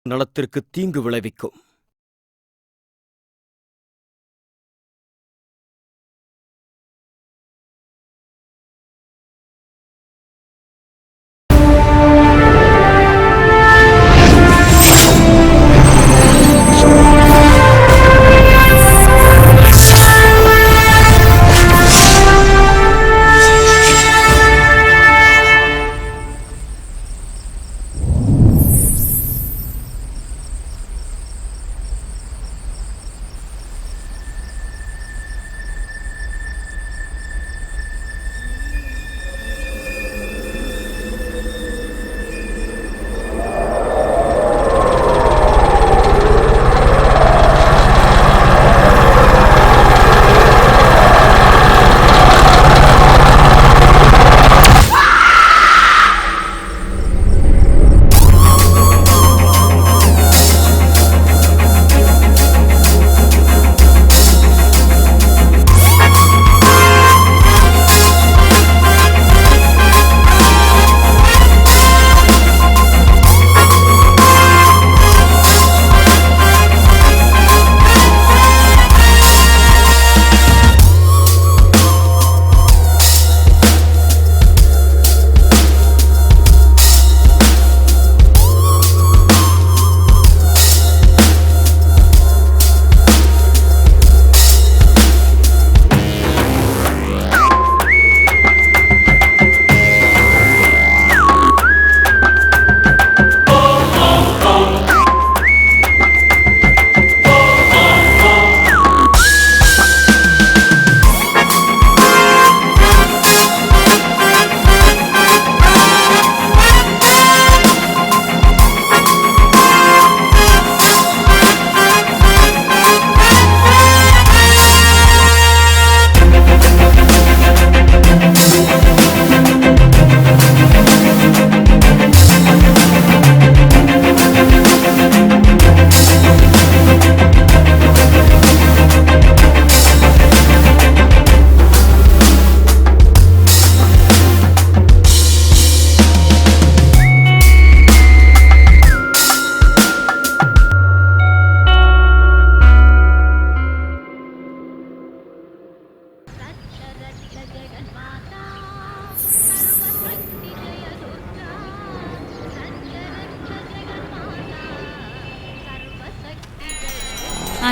நலத்திற்கு தீங்கு விளைவிக்கும்.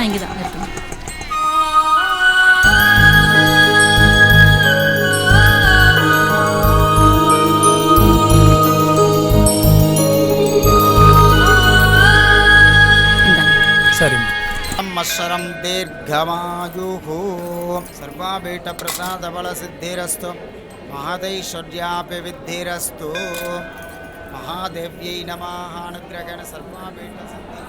இங்கதான் நிறுத்துங்க. సంవత్సరం దీర్ఘమాయుః సర్వాభీష్ట ప్రసాద బల సిద్ధిరస్తు మహదైశ్వర్యాభివృద్ధిరస్తు మహాదేవ్యై నమః అనుగ్రహణ సర్వాభీష్ట సిద్ధి.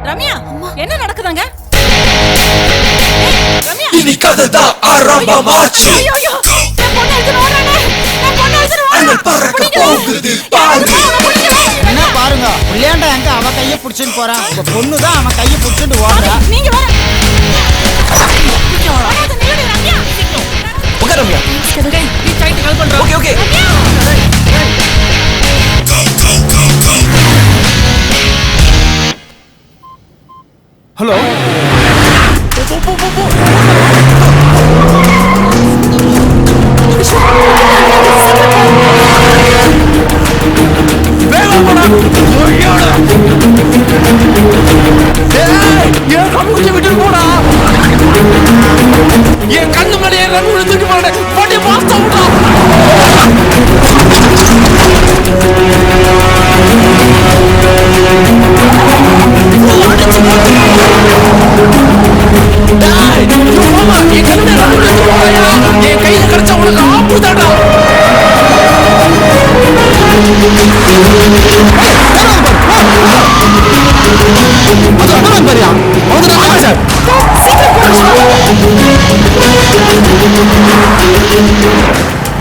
ரம்யா, என்ன நடக்குதுங்க? இனி கதைதா ஆரம்பமாச்சு. என்ன பாருங்க, புள்ளையாண்டா எங்க அவ கைய புடிச்சுட்டு போறான், உங்க பொண்ணுதான் அவன் கைய புடிச்சுட்டு ஓடுறா. நீங்க வர ஓகே ரம்யா, நீ சைட் கால் பண்ற. Okay okay. ஹலோ, போ. வேகம் போடா. ஓடியாடா. ஏய், ஏன் கம்பு குச்சி விட்டு போடா. கண்ணு தூக்கி போறேன் வண்டி பாஸ்டா விடா டேய் மாமா என் கண்ணு தூக்கி போறயா என் கையில கடிச்சா உனக்கு ஆப்புதாடா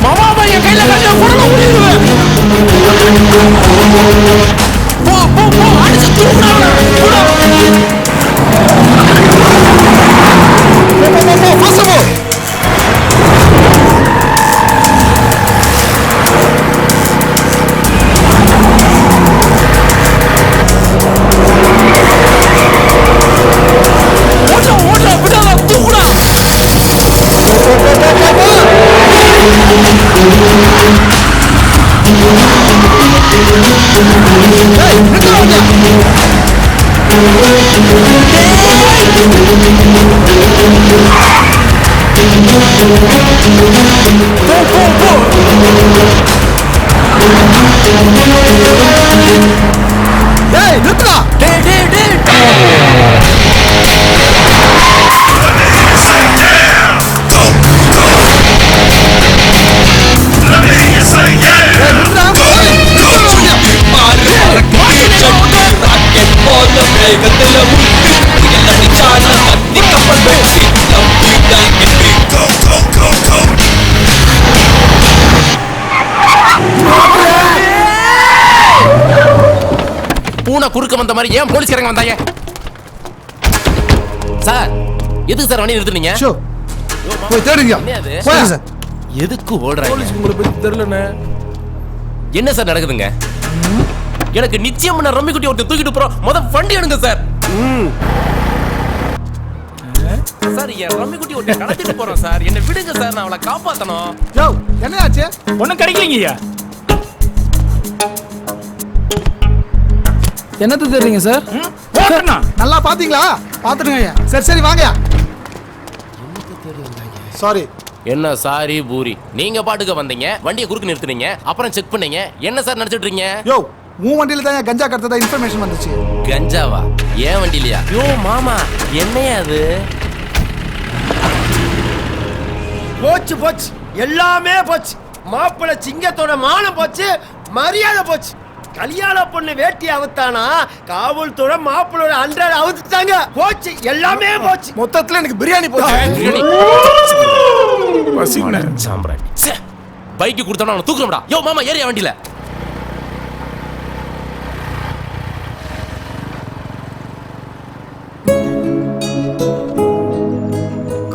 மாமா என் கையில கடிச்சா போட முடியுது போ போ போ அடிச்சு தூக்குடா பூனை குறுக்க வந்த மாதிரி ஏன் போலீஸ்காரங்க வந்தாங்க சார் எதுக்கு சார் வண்டி நிறுத்துனீங்க போய் தேடுங்க போய் சார் எதுக்கு ஓடுறாங்க போலீஸ் உங்களை பத்தி தெரியலண்ணே என்ன சார் நடக்குதுங்க எனக்கு நிச்சயம் நான் ரம்மி குட்டி ஒருத்தர் தூக்கிட்டு போறோம் வண்டி எடுங்க சார் சார் என் ரம்மி குட்டி ஒருத்தர் கடத்திட்டு போறோம் சார் என்ன விடுங்க சார் நான் அவளை காப்பாத்தணும் யோ என்ன ஆச்சு ஒண்ணும் கிடைக்கலங்கய்யா. என்னது தெரியுங்க சார்? நல்லா பாத்தீங்களா? பாத்துடுங்க ஐயா. சரி சரி வாங்கயா. சாரி. என்ன சாரி பூரி நீங்க பாட்டுக்கு வந்தீங்க வண்டியை குறுக்கு நிறுத்துனீங்க அப்புறம் செக் பண்ணீங்க என்ன சார் நினைச்சிட்டு இருக்கீங்க யோ உன் வண்டியில தான் கஞ்சா கடத்ததா இன்ஃபர்மேஷன் வந்துச்சு. கஞ்சாவா ஏன் வண்டிலையா யோ மாமா என்னையா அது போச்சு போச்சு எல்லாமே போச்சு மாப்பிள்ளை சிங்கத்தோட மானம் போச்சு மரியாதை போச்சு கல்யாண பொண்ணு வேட்டி அவுத்தானா காவல்துறை மாப்பிள்ளோட அன்றாட அவுத்துட்டாங்க போச்சு எல்லாமே போச்சு மொத்தத்துல எனக்கு பிரியாணி போச்சு. பைக்கு கொடுத்தா அவனை தூக்குறோம்டா யோ மாமா ஏறியா வண்டியில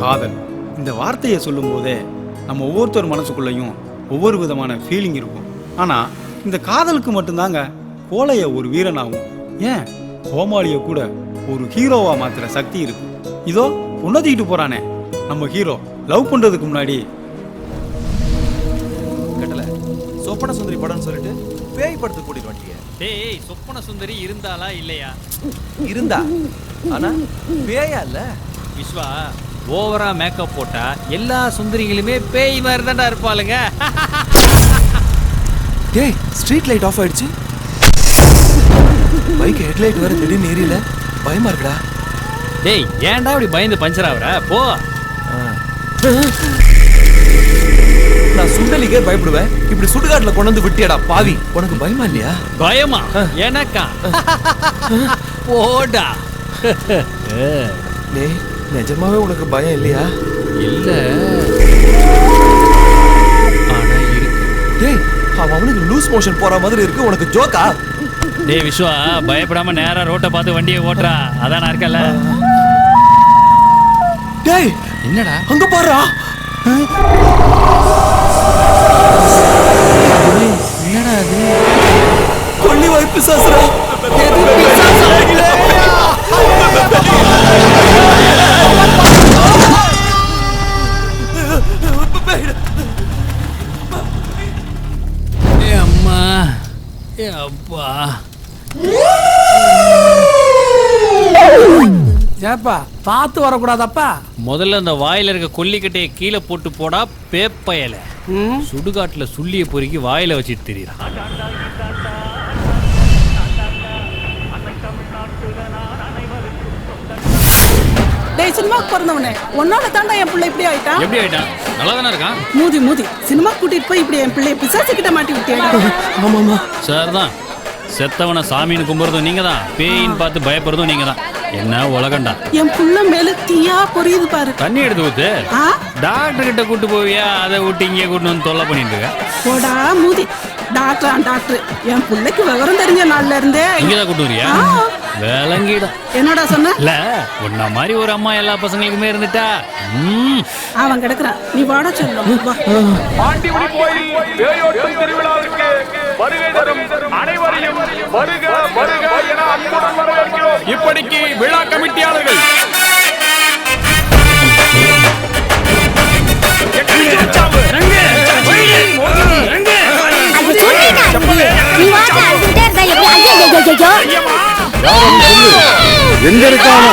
காதல் இந்த வார்த்தையை சொல்லும் போதே நம்ம ஒவ்வொருத்தர் மனசுக்குள்ளேயும் ஒவ்வொரு விதமான ஃபீலிங் இருக்கும். ஆனா இந்த காதலுக்கு மட்டும்தாங்க கோழைய ஒரு வீரனாகும் ஏன் கோமாளிய கூட ஒரு ஹீரோவா மாத்துற சக்தி இருக்கு. இதோ உன்னதிக்கிட்டு போறானே நம்ம ஹீரோ லவ் பண்றதுக்கு முன்னாடி கட்டல சொப்பன சுந்தரி படம்னு சொல்லிட்டு பேய் படத்துக்கு கூட்டிட்டு வந்துட்டியே. டேய் சொப்பன சுந்தரி இருந்தாளா இல்லையா? இருந்தா ஆனா பேயா இல்ல. விஸ்வா ஓவரா மேக்கப் போட்டா எல்லா சுந்தரிகளுமே பேய் மாதிரி தான்டா இருப்பாளுங்க. டேய் ஸ்ட்ரீட் லைட் ஆஃப் ஆயிடுச்சு. பைக் ஹெட்லைட் வேற திடீர்னு ஏறியல பயமா இருக்குடா. டேய் ஏன்டா இப்படி பயந்து பஞ்சர் ஆகுற போ. நான் சுண்டலிக்கே பயப்படுவேன் இப்படி சுடுகாட்டுல கொண்டு வந்து விட்டியடா பாவி. உனக்கு பயமா இல்லையா? பயமா எனக்கா? போடா. டேய் நிஜமாவே உனக்கு பயம் இல்லையா? இல்ல ஆனா இருக்கு. டேய் அவனுக்கு லூஸ் மோஷன் போற மாதிரி இருக்கு உனக்கு ஜோக்கா? டேய் விஸ்வா பயப்படாம நேரா ரோட்டை பார்த்து வண்டியை ஓட்டுறா அதான் நான் இருக்கல. டேய் என்னடா அங்க பாருடா. என்னடா அது? கொல்லி வாய்ப்பு சாஸ்ரா. அம்மா அப்பா ஏப்பா பார்த்து வரக்கூடாதப்பா. முதல்ல அந்த வாயில இருக்க கொல்லிக்கட்டையை கீழே போட்டு போடா பேப்பயல. சுடுகாட்டுல சுள்ளிய பொறுக்கி வாயில வச்சுட்டு தெரியுறான். டேய் சினிமாக்கு பிறந்தவனே, உன்னால தாண்டா என் பிள்ளை இப்படி ஆயிட்டான். எப்படி ஆயிட்டான்? நல்லா தானே இருக்கான். மூதி சினிமா கூட்டிட்டு போய் இப்படி என் பிள்ளைய பிசாசு கிட்ட மாட்டி விட்டியா? ஆமாமா சார் தான் செத்தவனை சாமின்னு கும்பிடுறதும் நீங்க தான், பேயின்னு பார்த்து பயப்படுறதும் நீங்க தான். என்ன உலகண்டா. என் புள்ள மேல தீயா பொரியுது பாரு. தண்ணி எடுத்து ஊத்து. டாக்டர் கிட்ட கூட்டு போவியா? அதை விட்டு இங்கே கூட்டு வந்து தொல்லை பண்ணிட்டு இருக்க. போடா மூதி. டாக்டர் என் பிள்ளைக்கு விவரம் தெரிஞ்ச நாள்ல இருந்தே இங்கதான் கூட்டு வரியா? விளங்கிடும். என்னடா சொன்ன? இல்ல உன்ன மாதிரி ஒரு அம்மா எல்லா பசங்களுக்குமே இருந்துட்டா. அவன் கிடக்குறான், நீ வாடா சொல்லும். ஆண்டிமணி கோயில் பேயோட்டம் திருவிழாவிற்கு வருகை தரும் அனைவரையும் வருக வருக என அன்புடன் வரவேற்கிறோம். இப்படிக்கு விழா கமிட்டியாளர்கள் எங்க இருக்கான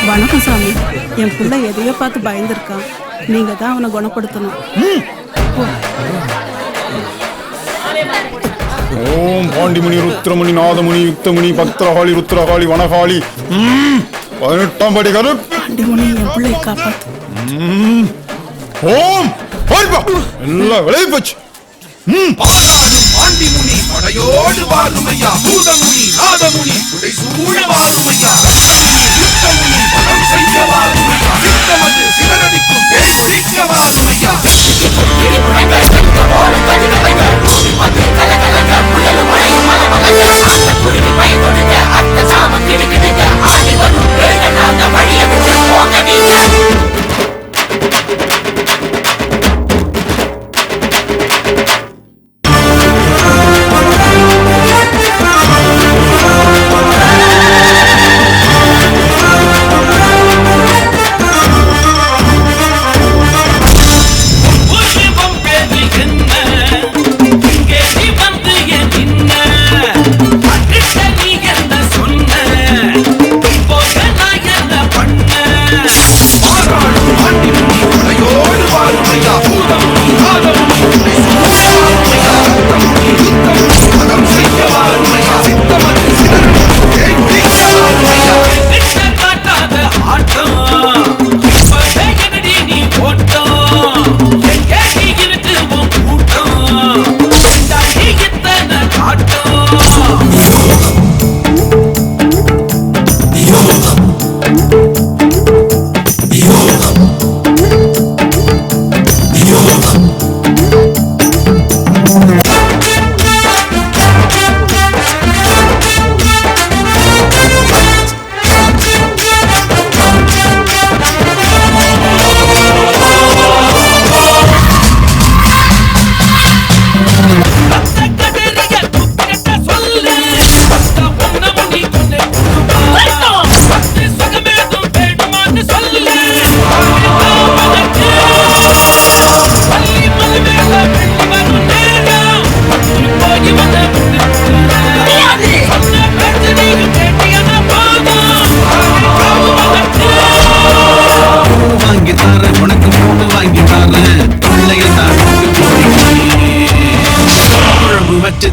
வணக்கம் சாமி. என் பிள்ளை எதையோ பார்த்து பயந்துருக்கான். நீங்க தான் அவனை குணப்படுத்தணும். ஓம் பாண்டிமுனி ருத்ரமுனி நாதமுனி யுக்தமுனி பத்ரகாளி ருத்ரகாளி வனகாளி 18ஆம் படி கருப்பு பாண்டிமுனி என் பிள்ளை காப்பாத்து. ஓம் எல்லாம் விளைவி போச்சு. பாண்டிமுனி படையோடு வாருமையா, பூதமுனி நாதமுனி உடை சூழ வாருமையா, யுத்தமுனி பலம் செய்ய வாருமையா, சித்தமது சிவனடிக்கும் பேர் ஒழிக்க வாருமையா.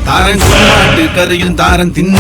தாரன் கொண்டாட்டு கரையும் தாரன் தின்னு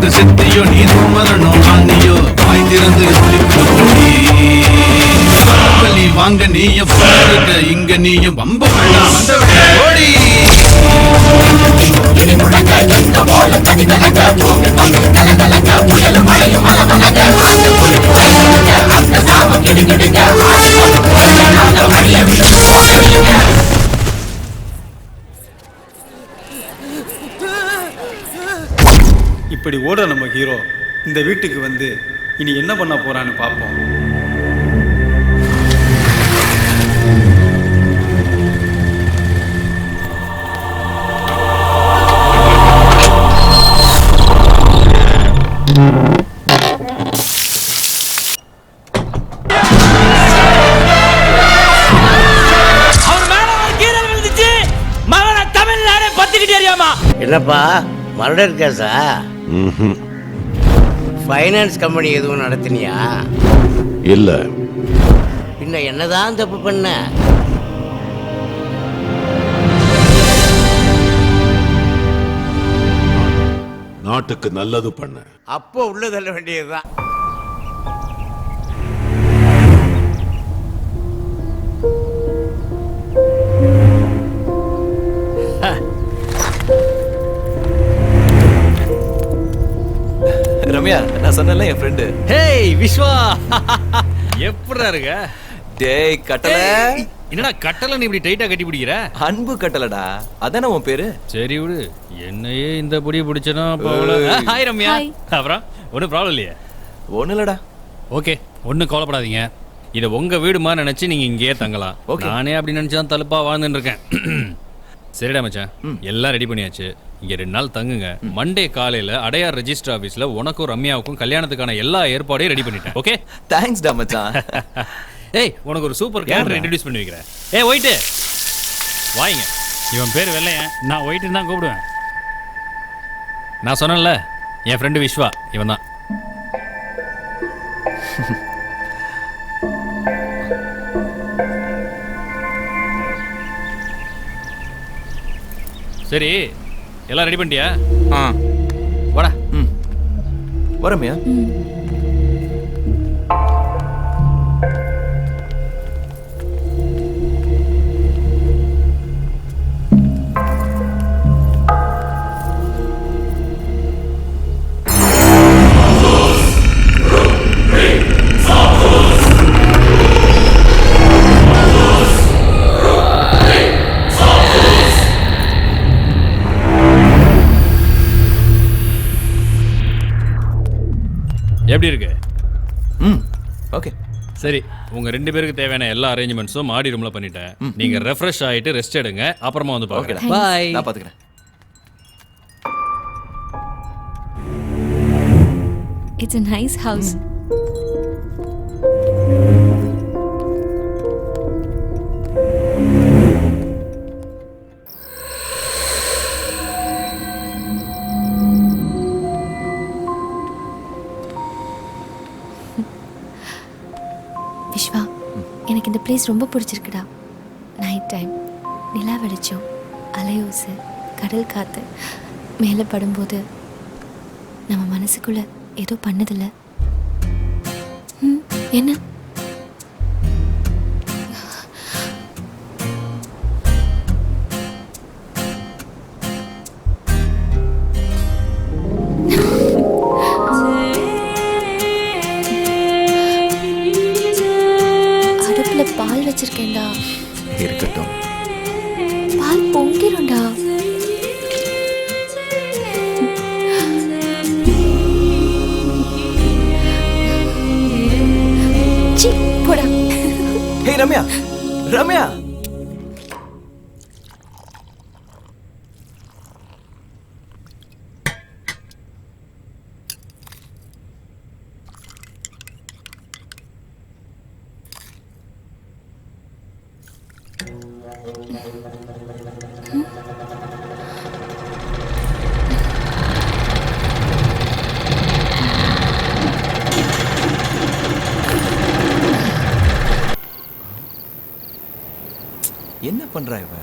எனக்கு செத்தியோ நீ மரணம் ஆனியோ வாய் திறந்து பள்ளி வாங்க நீயும் இருக்க இங்க நீயும் வம்ப வேண்டாம் வந்த ஓடி இப்படி ஓடுற நம்ம ஹீரோ இந்த வீட்டுக்கு வந்து இனி என்ன பண்ண போறான்னு பார்ப்போம். என்னப்பா மர்டர் கேஸா? ஃபைனான்ஸ் கம்பெனி எதுவும் நடத்தினியா? இல்ல. பின்ன என்னதான் தப்பு பண்ண? நாட்டுக்கு நல்லது பண்ண. அப்போ உள்ள தள்ள வேண்டியதுதான். ரம்யா, நான் சொன்னேன்ல என் ஃப்ரெண்டு. ஹேய் விஸ்வா, எப்படிடா இருக்க? டேய் கட்டல. என்னடா கட்டல நீ இப்படி டைட்டா கட்டி பிடிக்கிற? அன்பு கட்டலடா, அதானே உன் பேரு. சரி விடு, என்னையே இந்த பொடி பிடிச்சனா ஹாய் ரம்யா. அப்புறம் ஒன்றும் ப்ராப்ளம் இல்லையா? ஒன்றும் இல்லடா. ஓகே, ஒன்றும் கவலைப்படாதீங்க. இதை உங்க வீடுமா நினைச்சு நீங்க இங்கேயே தங்கலாம். நானே அப்படி நினைச்சான் தலுப்பா வாழ்ந்துட்டு இருக்கேன். சரிடா மச்சான், எல்லாம் ரெடி பண்ணியாச்சு. இங்க 2 நாள் தங்குங்க. மண்டே காலையில அடையார் ரெஜிஸ்டர் ஆபீஸ்ல உனக்கும் ரம்யாவுக்கும் கல்யாணத்துக்கான எல்லா ஏற்பாடையும் ரெடி பண்ணிட்டேன். ஓகே, தேங்க்ஸ் டா மச்சான். ஏய், உனக்கு ஒரு சூப்பர் கேரக்டர் இன்ட்ரோடியூஸ் பண்ணி வைக்கிறேன். ஏய் ஒயிட், வாங்க. இவன் பேர் வெள்ளையன், நான் ஒயிட்னு தான் கூப்பிடுவேன். நான் சொன்னேன்ல, என் ஃப்ரெண்டு விஸ்வா, இவன் தான். சரி, எல்லாம் ரெடி பண்ணிட்டியா? வாடா. வரம்யா. எப்படி இருக்கு? ஓகே. சரி, உங்க 2 பேருக்கு தேவையான எல்லா அரேஞ்ச்மெண்ட்ஸும் மாடி ரூம்ல பண்ணிட்டேன். நீங்க ரெஃப்ரெஷ் ஆயிட்டு ரெஸ்ட் எடுங்க, அப்புறமா வந்து பாருங்க. பை. நான் பாத்துக்கிறேன். It's a nice house. Vishwa, எனக்கு இந்த பிளேஸ் ரொம்ப பிடிச்சிருக்குடா. நைட் டைம், நிலா வெளிச்சம், அலையோசு, கடல் காற்று மேலே படும்போது நம்ம மனசுக்குள்ள ஏதோ பண்ணதில்ல. என்ன? அடுப்புல பால் வச்சிருக்கேன்டா. இருக்கட்டும். பால் பொங்கிரும்டா. சி, போடா. ஹே ரம்யா, ரம்யா. என்ன பண்றா இவ?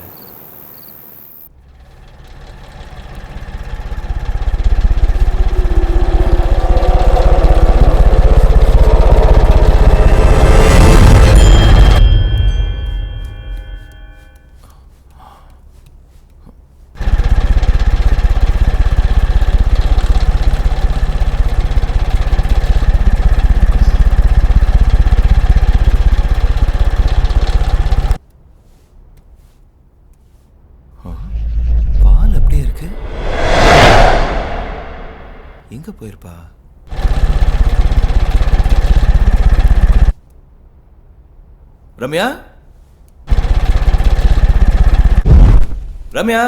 போயிருப்பா? ரம்யா, ரம்யா,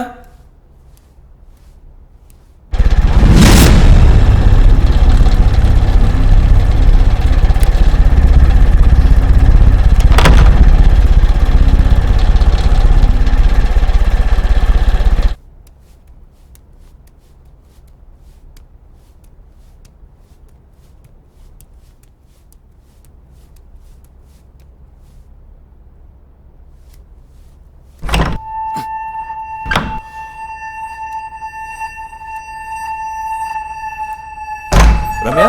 ரம்யா,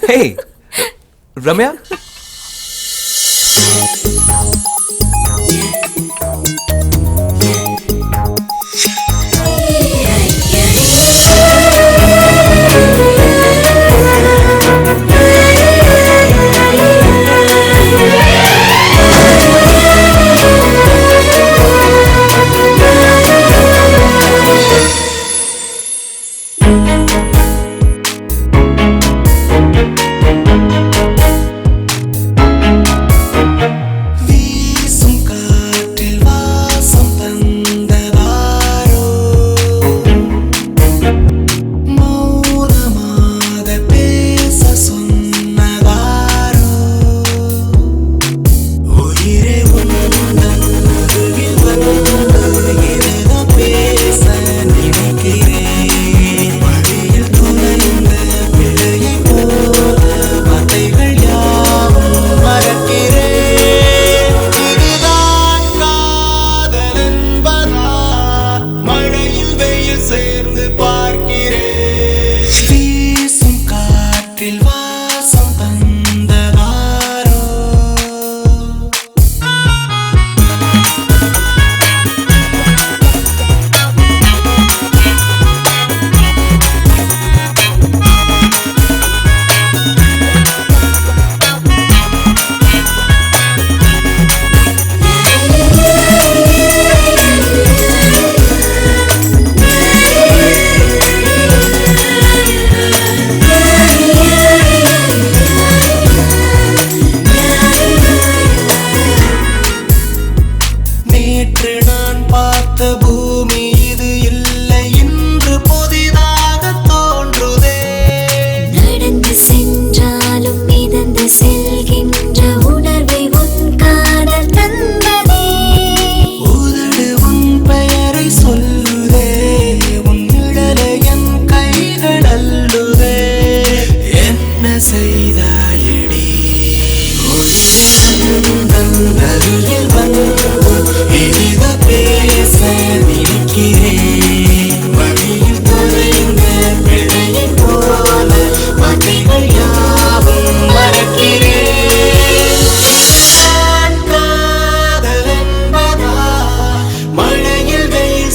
ஹே ரம்யா,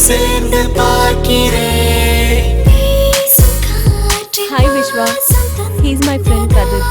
சேர்ந்து பார்க்கிறேன். Hi Vishwa, he's my friend Kadir.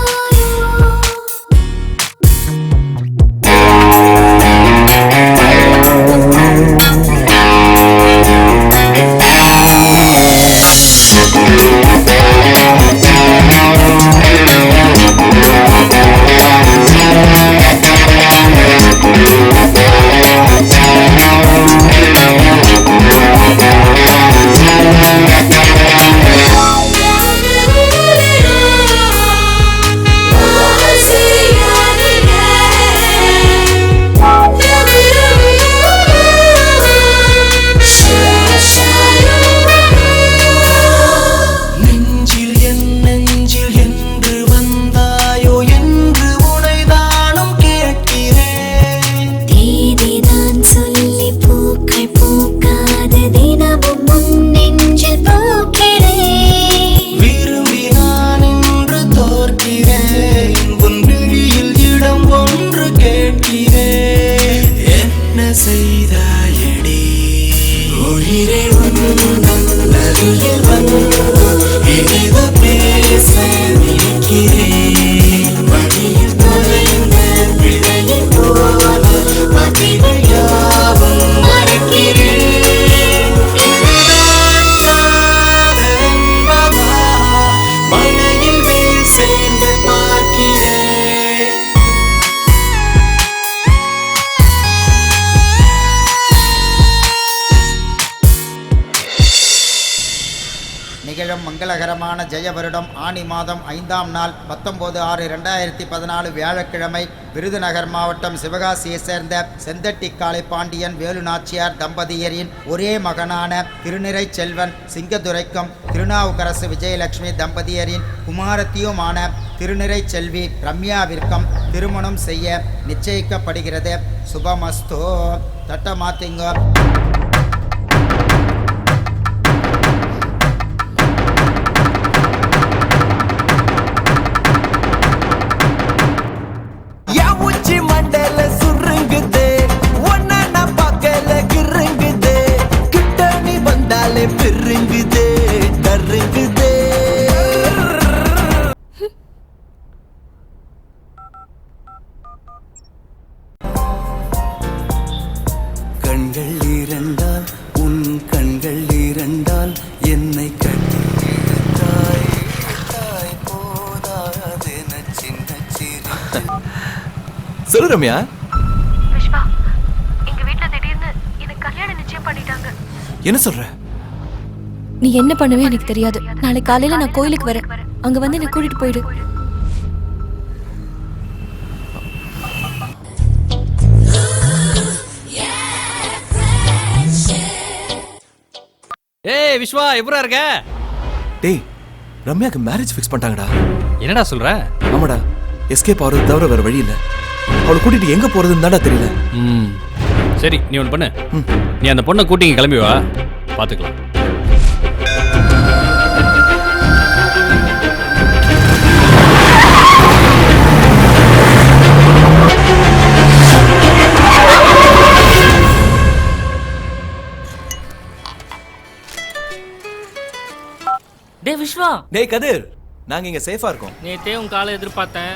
நிகழும் மங்களகரமான ஜெய வருடம் ஆனி மாதம் 5ஆம் நாள் 19/6/2014 வியாழக்கிழமை விருதுநகர் மாவட்டம் சிவகாசியைச் சேர்ந்த செந்தட்டிக்காளை பாண்டியன் வேலுநாச்சியார் தம்பதியரின் ஒரே மகனான திருநிறை செல்வன் சிங்கதுரைக்கும் திருநாவுக்கரசு விஜயலட்சுமி தம்பதியரின் குமாரத்தியுமான திருநிறை செல்வி ரம்யாவிற்கும் திருமணம் செய்ய நிச்சயிக்கப்படுகிறது. சுபமஸ்தோ. தட்ட மாத்திங்கோ. மண்டல சுருங்குதே ஒன்ன நான் பார்க்கல கிருங்குதே கிட்ட நீ வந்தாலே பெருங்குதே தருங்குதே. கண்கள் இரண்டால் உன் கண்கள் இரண்டால் என்னை கட்டித்தாய் போதாது சின்ன சொல்லு ரம்யா. விஷ்வா, எங்க வீட்ல திடீர்னு எனக்கு கல்யாணம் நிச்சயம் பண்ணிட்டாங்க. என்ன சொல்ற? நீ என்ன பண்ணுவே எனக்கு தெரியாது. நாளைக்கு காலையில நான் கோயிலுக்கு வரேன். அங்க வந்து என்ன கூட்டிட்டு போயிடு. ஏய் விஸ்வா, எப்பரா இருக்க? டேய், ரம்யாக்கு மேரேஜ் ஃபிக்ஸ் பண்ணிட்டாங்கடா. என்னடா சொல்ற? ஆமாடா, எஸ்கேப் ஆகிறது தவிர வேற வழி இல்லை. அவளை கூட்டிட்டு எங்க போறதுன்னு தான்டா தெரியல. சரி, நீ ஒன்று பண்ணு. நீ அந்த பொண்ணை கூட்டி இங்க கிளம்பி வா, பார்த்துக்கலாம். டேய் விஸ்வா. டேய் கதிர், நாங்க இங்க சேஃபா இருக்கோம். நேத்தே உன் காலை எதிர்பார்த்தேன்.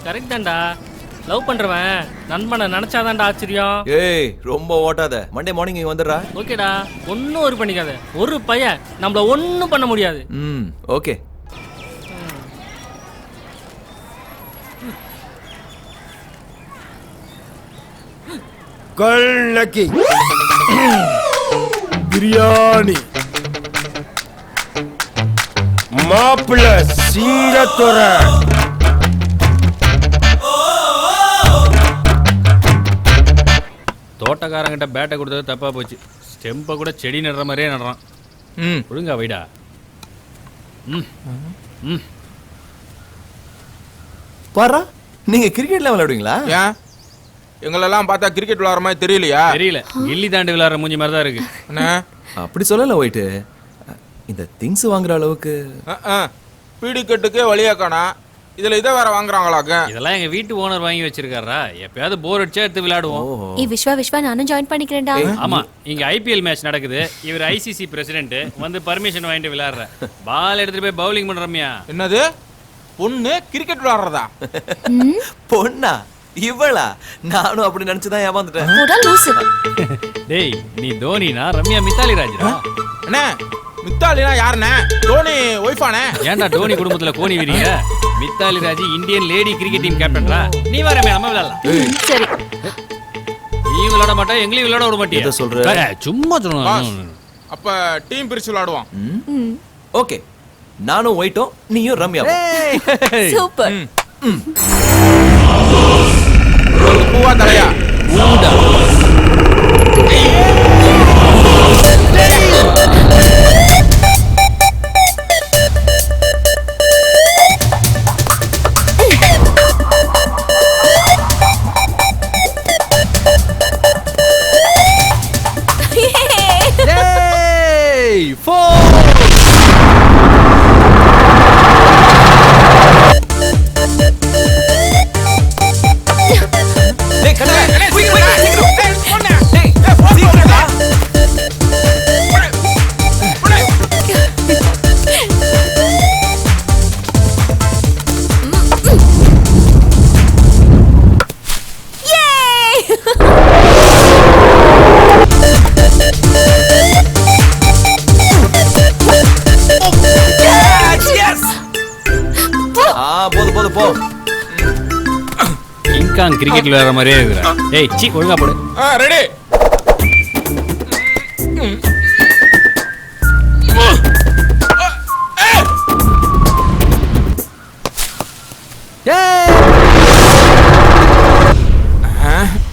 கரெக்ட் தான்டா. லவ் பண்றவன் நண்பனை நினைச்சாதான்டா ஆச்சரியம். ஏய், ரொம்ப ஓட்டாத. மண்டே மார்னிங் இங்க வந்துடுறா. ஓகேடா, ஒன்னும் ஒரு பண்ணிக்காத. ஒரு பையன் நம்மள ஒன்னும் பண்ண முடியாது. ஓகே. கல்நக்கி பிரியாணி மாப்பிள்ள சிங்கத்துறை. தோட்டக்காரங்கிட்ட பேட்டை கொடுத்தது தப்பா போச்சு. ஸ்டெம்பை கூட செடி நடுற மாதிரியே நடுறான். ஒழுங்கா வைடா. பாரா, நீங்க கிரிக்கெட்ல விளையாடுவீங்களா? ஏன் எங்களெல்லாம் பார்த்தா கிரிக்கெட் விளையாடுற மாதிரி தெரியலையா? தெரியல, கில்லி தாண்டி விளையாடுற மூஞ்சி மாதிரி தான் இருக்கு. அப்படி சொல்லல போயிட்டு. இந்த திங்ஸ் வாங்குற அளவுக்கு பீடி கட்டுக்கே வழியா காணா. இதுல இதை வேற வாங்குறாங்களாக்க? இதெல்லாம் எங்க வீட்டு ஓனர் வாங்கி வச்சிருக்காரா? எப்பயாவது போர் அடிச்சா எடுத்து விளையாடுவோம். விஸ்வா நானும் ஜாயின் பண்ணிக்கிறேன்டா. ஆமா, இங்க ஐபிஎல் மேட்ச் நடக்குது. இவர் ஐசிசி பிரசிடென்ட் வந்து பர்மிஷன் வாங்கிட்டு விளையாடுற. பால் எடுத்துட்டு போய் பவுலிங் பண்ற ரம்யா. என்னது பொண்ணு கிரிக்கெட் விளையாடுறதா? பொண்ணா? இவளா? நானும் அப்படி நினைச்சுதான் ஏமாந்துட்டேன். டேய், நீ தோனினா ரம்யா மித்தாலி ராஜ்ரா. அண்ணே, மித்தாலினா யாருண்ணே? தோனி ஒய்ஃபானே? ஏன்டா தோனி குடும்பத்துல கோணி விரிங்க? Mithali Raj Indian lady cricket team கேப்டன்ரா. நீ வர நம்ம விளையாடலாம். சரி. நீ விளையாட மாட்டா, எங்களையும் விளையாட விட மாட்டியா? என்ன சொல்ற? சும்மா சொல்லுங்க. அப்ப டீம் பிரிச்சு விளையாடுவோம். ஓகே, நானும் ஒயிட்டும் நீயும் ரம்யா. சூப்பர். பூவா தலையா? பூடா. கிரிக்கெட் விளையாடுற மாதிரியே இருக்குறா. ஏய் சீ, ஒழுங்கா போடு. Ready.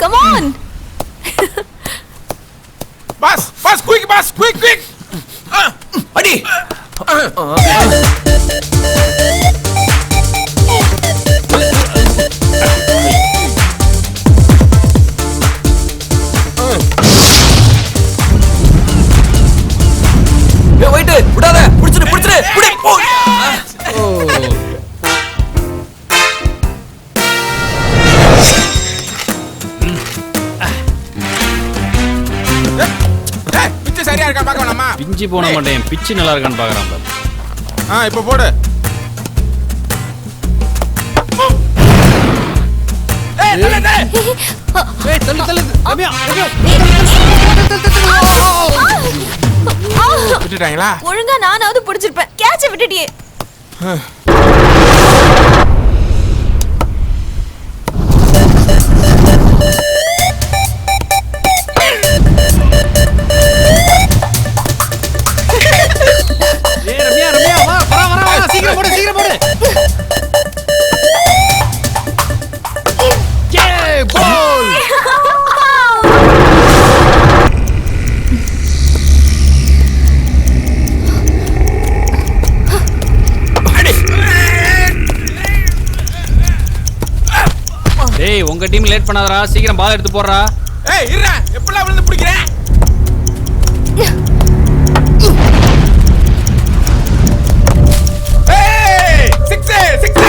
Come on. Pass, quick. அடி. விடாத, புடிச்சிரு. பிச்சு சரியா இருக்கா பார்க்க வேணாமா? பிஞ்சு போன மாட்டேன், பிச்சு நல்லா இருக்கான்னு பாக்குறான். இப்ப போடு. விட்டுட்டாங்களா? ஒழுங்கா நானாவது புடிச்சிருப்பேன். கேட்ச விட்டுட்டியே. ரம்யா வா, வர சீக்கிரம் போடு. ஏய், கோல். டேய், உங்க டீம் லேட் பண்ணாதடா, சீக்கிரம் பால் எடுத்து போடுறா. ஏய் இருடா, எப்பலாம் விழுந்து பிடிக்கிறேன். ஏய், 6.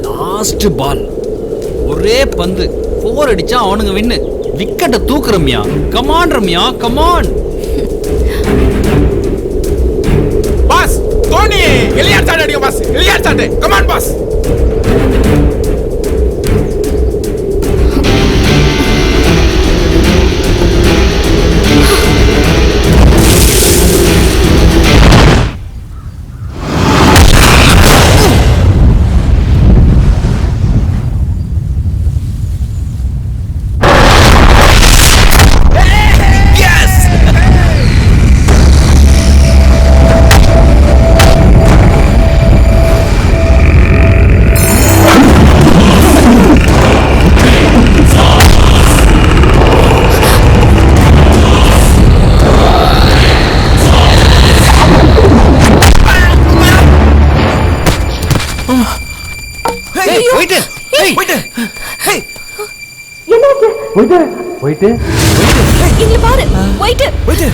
லாஸ்ட் பால், ஒரே பந்து, 4 அடிச்சா அவனுங்க வின்னு. விக்கெட்டை தூக்கு Ramya. Come on Ramya, come on. Boss, Dhoni எலியாட் சாட் அடிங்க பாஸ். எலியாட் சாட். Come on boss. போயிட்டு ஹேய் போயிட்டு இங்க பாரு போயிட்டு போயிட்டு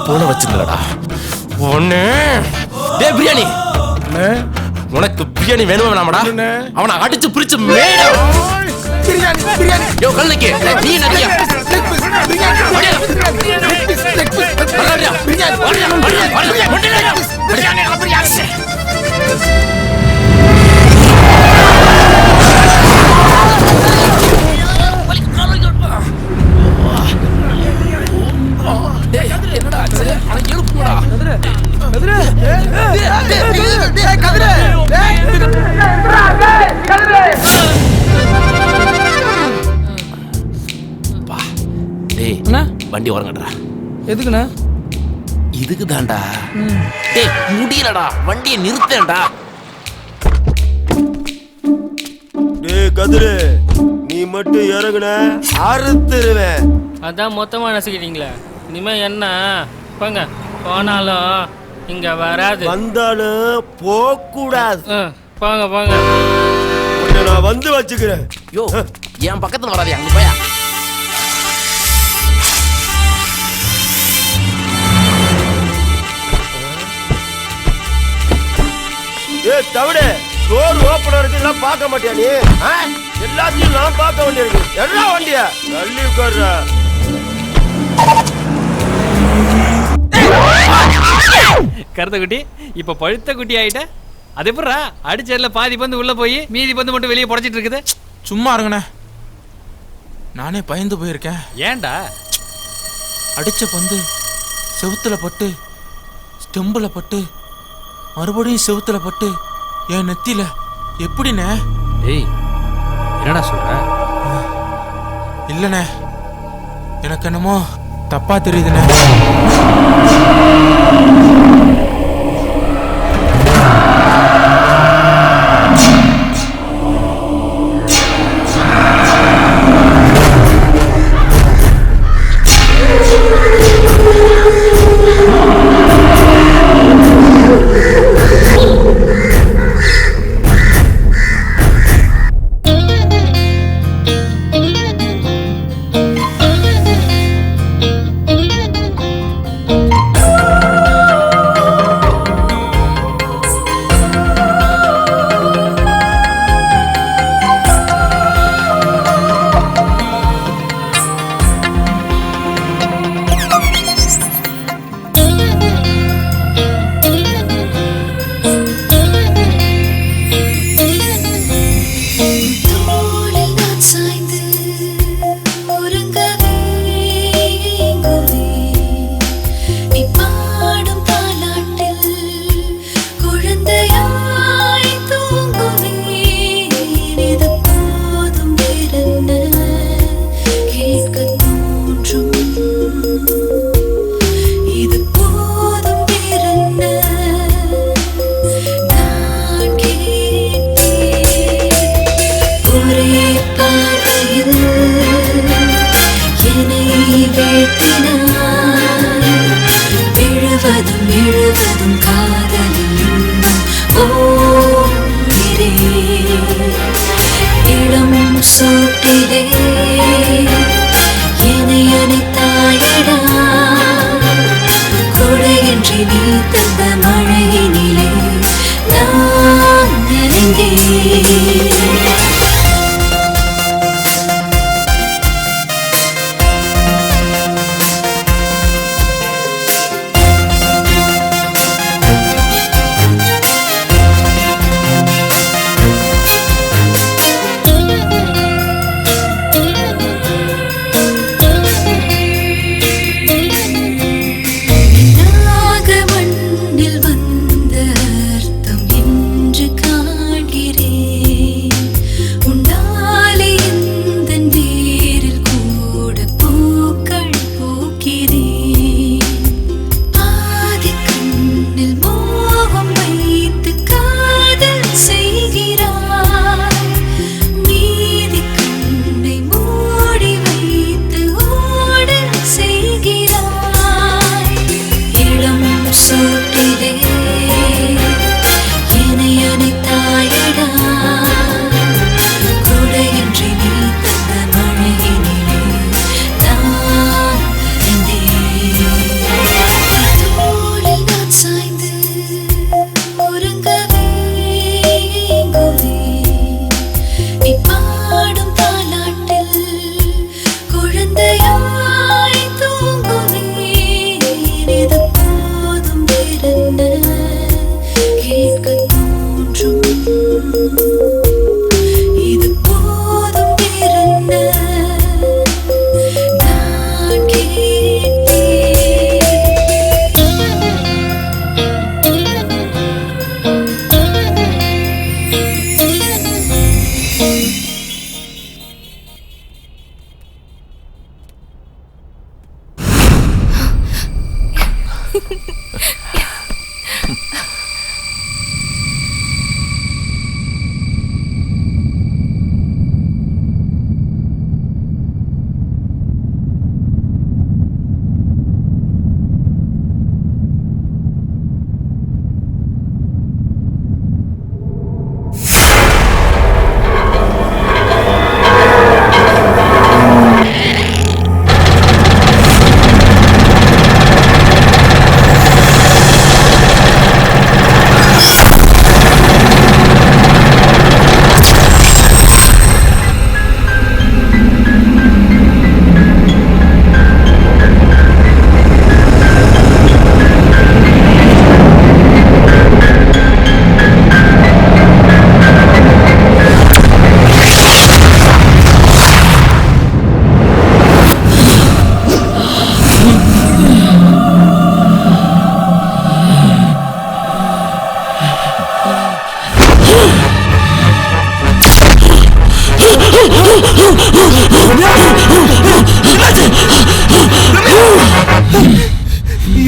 போன வச்சிருந்தடா ஒண்ணு டேய் பிரியாணி உனக்கு பிரியாணி வேணுமா வேணாமடா அவனை அடிச்சு பிரிச்சு மேடா பிரியாணி பிரியாணி யோ கல்லுக்கு நீ நடியா வண்டி வரங்கடா. எதுக்குண்ணா? இதுக்கு தான்டா. டேய் முடியலடா, வண்டியை நிறுத்தேன்டா. டேய் கதிரு, நீ மட்டும் இறங்குன அறுத்துருவேன். அதான் மொத்தமா நசுக்கிட்டீங்களே, இனிமே என்ன போங்க, போனாலும் இங்க வராது. வந்தாலும் போகக்கூடாது. போங்க போங்க. நான் வந்து வச்சுக்கிறேன். யோ என் பக்கத்துல வராதே, அங்க போயா. ஏ தவிடு, டோர் ஓப்பனா இருக்கு, இதெல்லாம் பார்க்க மாட்டியா நீ? எல்லாத்தையும் நான் பார்க்க வேண்டியிருக்கு. என்ன வண்டிய தள்ளி உட்கார்ற? கருத்த குட்டி இப்ப பழுத்த குட்டி ஆயிட்ட. அது எப்படா அடிச்சர்ல பாதி பந்து உள்ள போய் மீதி பந்து மட்டும் வெளியே புடைச்சிட்டு இருக்குது? சும்மா இருங்கண்ணே, நானே பயந்து போயிருக்கேன். ஏன்டா? அடிச்ச பந்து செவுத்துல பட்டு, ஸ்டெம்புல பட்டு, மறுபடியும் செவுத்துல பட்டு, என் நெத்தில எப்படிண்ணே? ஏய் என்னடா சொல்ற? இல்லண்ணே, எனக்கு என்னமோ தப்பா தெரியுதுண்ணே.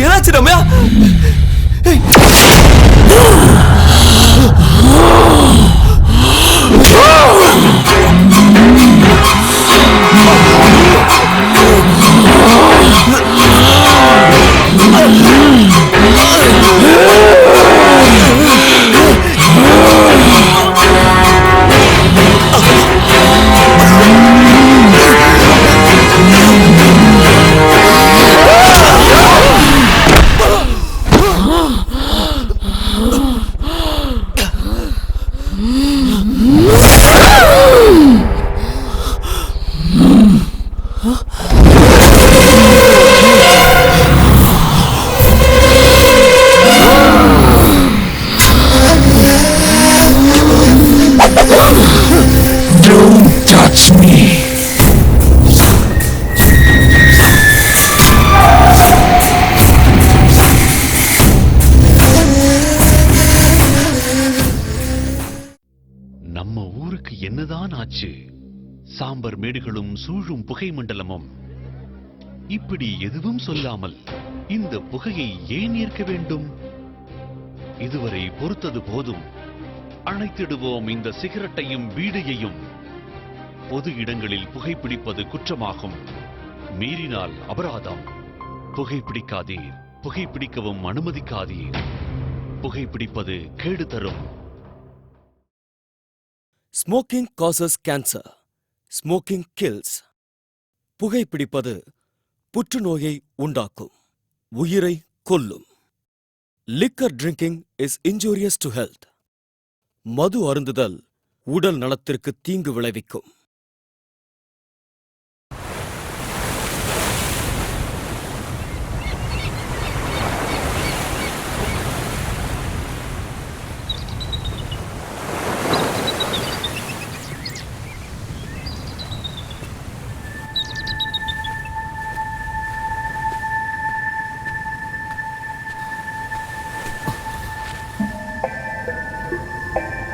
என்னாச்சு ரம்யா? நம்ம ஊருக்கு என்னதான் ஆச்சு? சாம்பர் மேடுகளும் சூழும் புகை மண்டலமும். இப்படி எதுவும் சொல்லாமல் இந்த புகையை ஏன் ஏற்க வேண்டும்? இதுவரை பொறுத்தது போதும். அணைத்திடுவோம் இந்த சிகரெட்டையும் பீடியையும். பொது இடங்களில் புகைப்பிடிப்பது குற்றமாகும். மீறினால் அபராதம். புகைப்பிடிக்காதீர். புகைப்பிடிக்கவும் அனுமதிக்காதீர். புகைப்பிடிப்பது கேடு தரும். Smoking causes cancer. Smoking kills. புகைப்பிடிப்பது புற்றுநோயை உண்டாக்கும், உயிரை கொல்லும். Liquor drinking is injurious to health. மது அருந்துதல் உடல் நலத்திற்கு தீங்கு விளைவிக்கும்.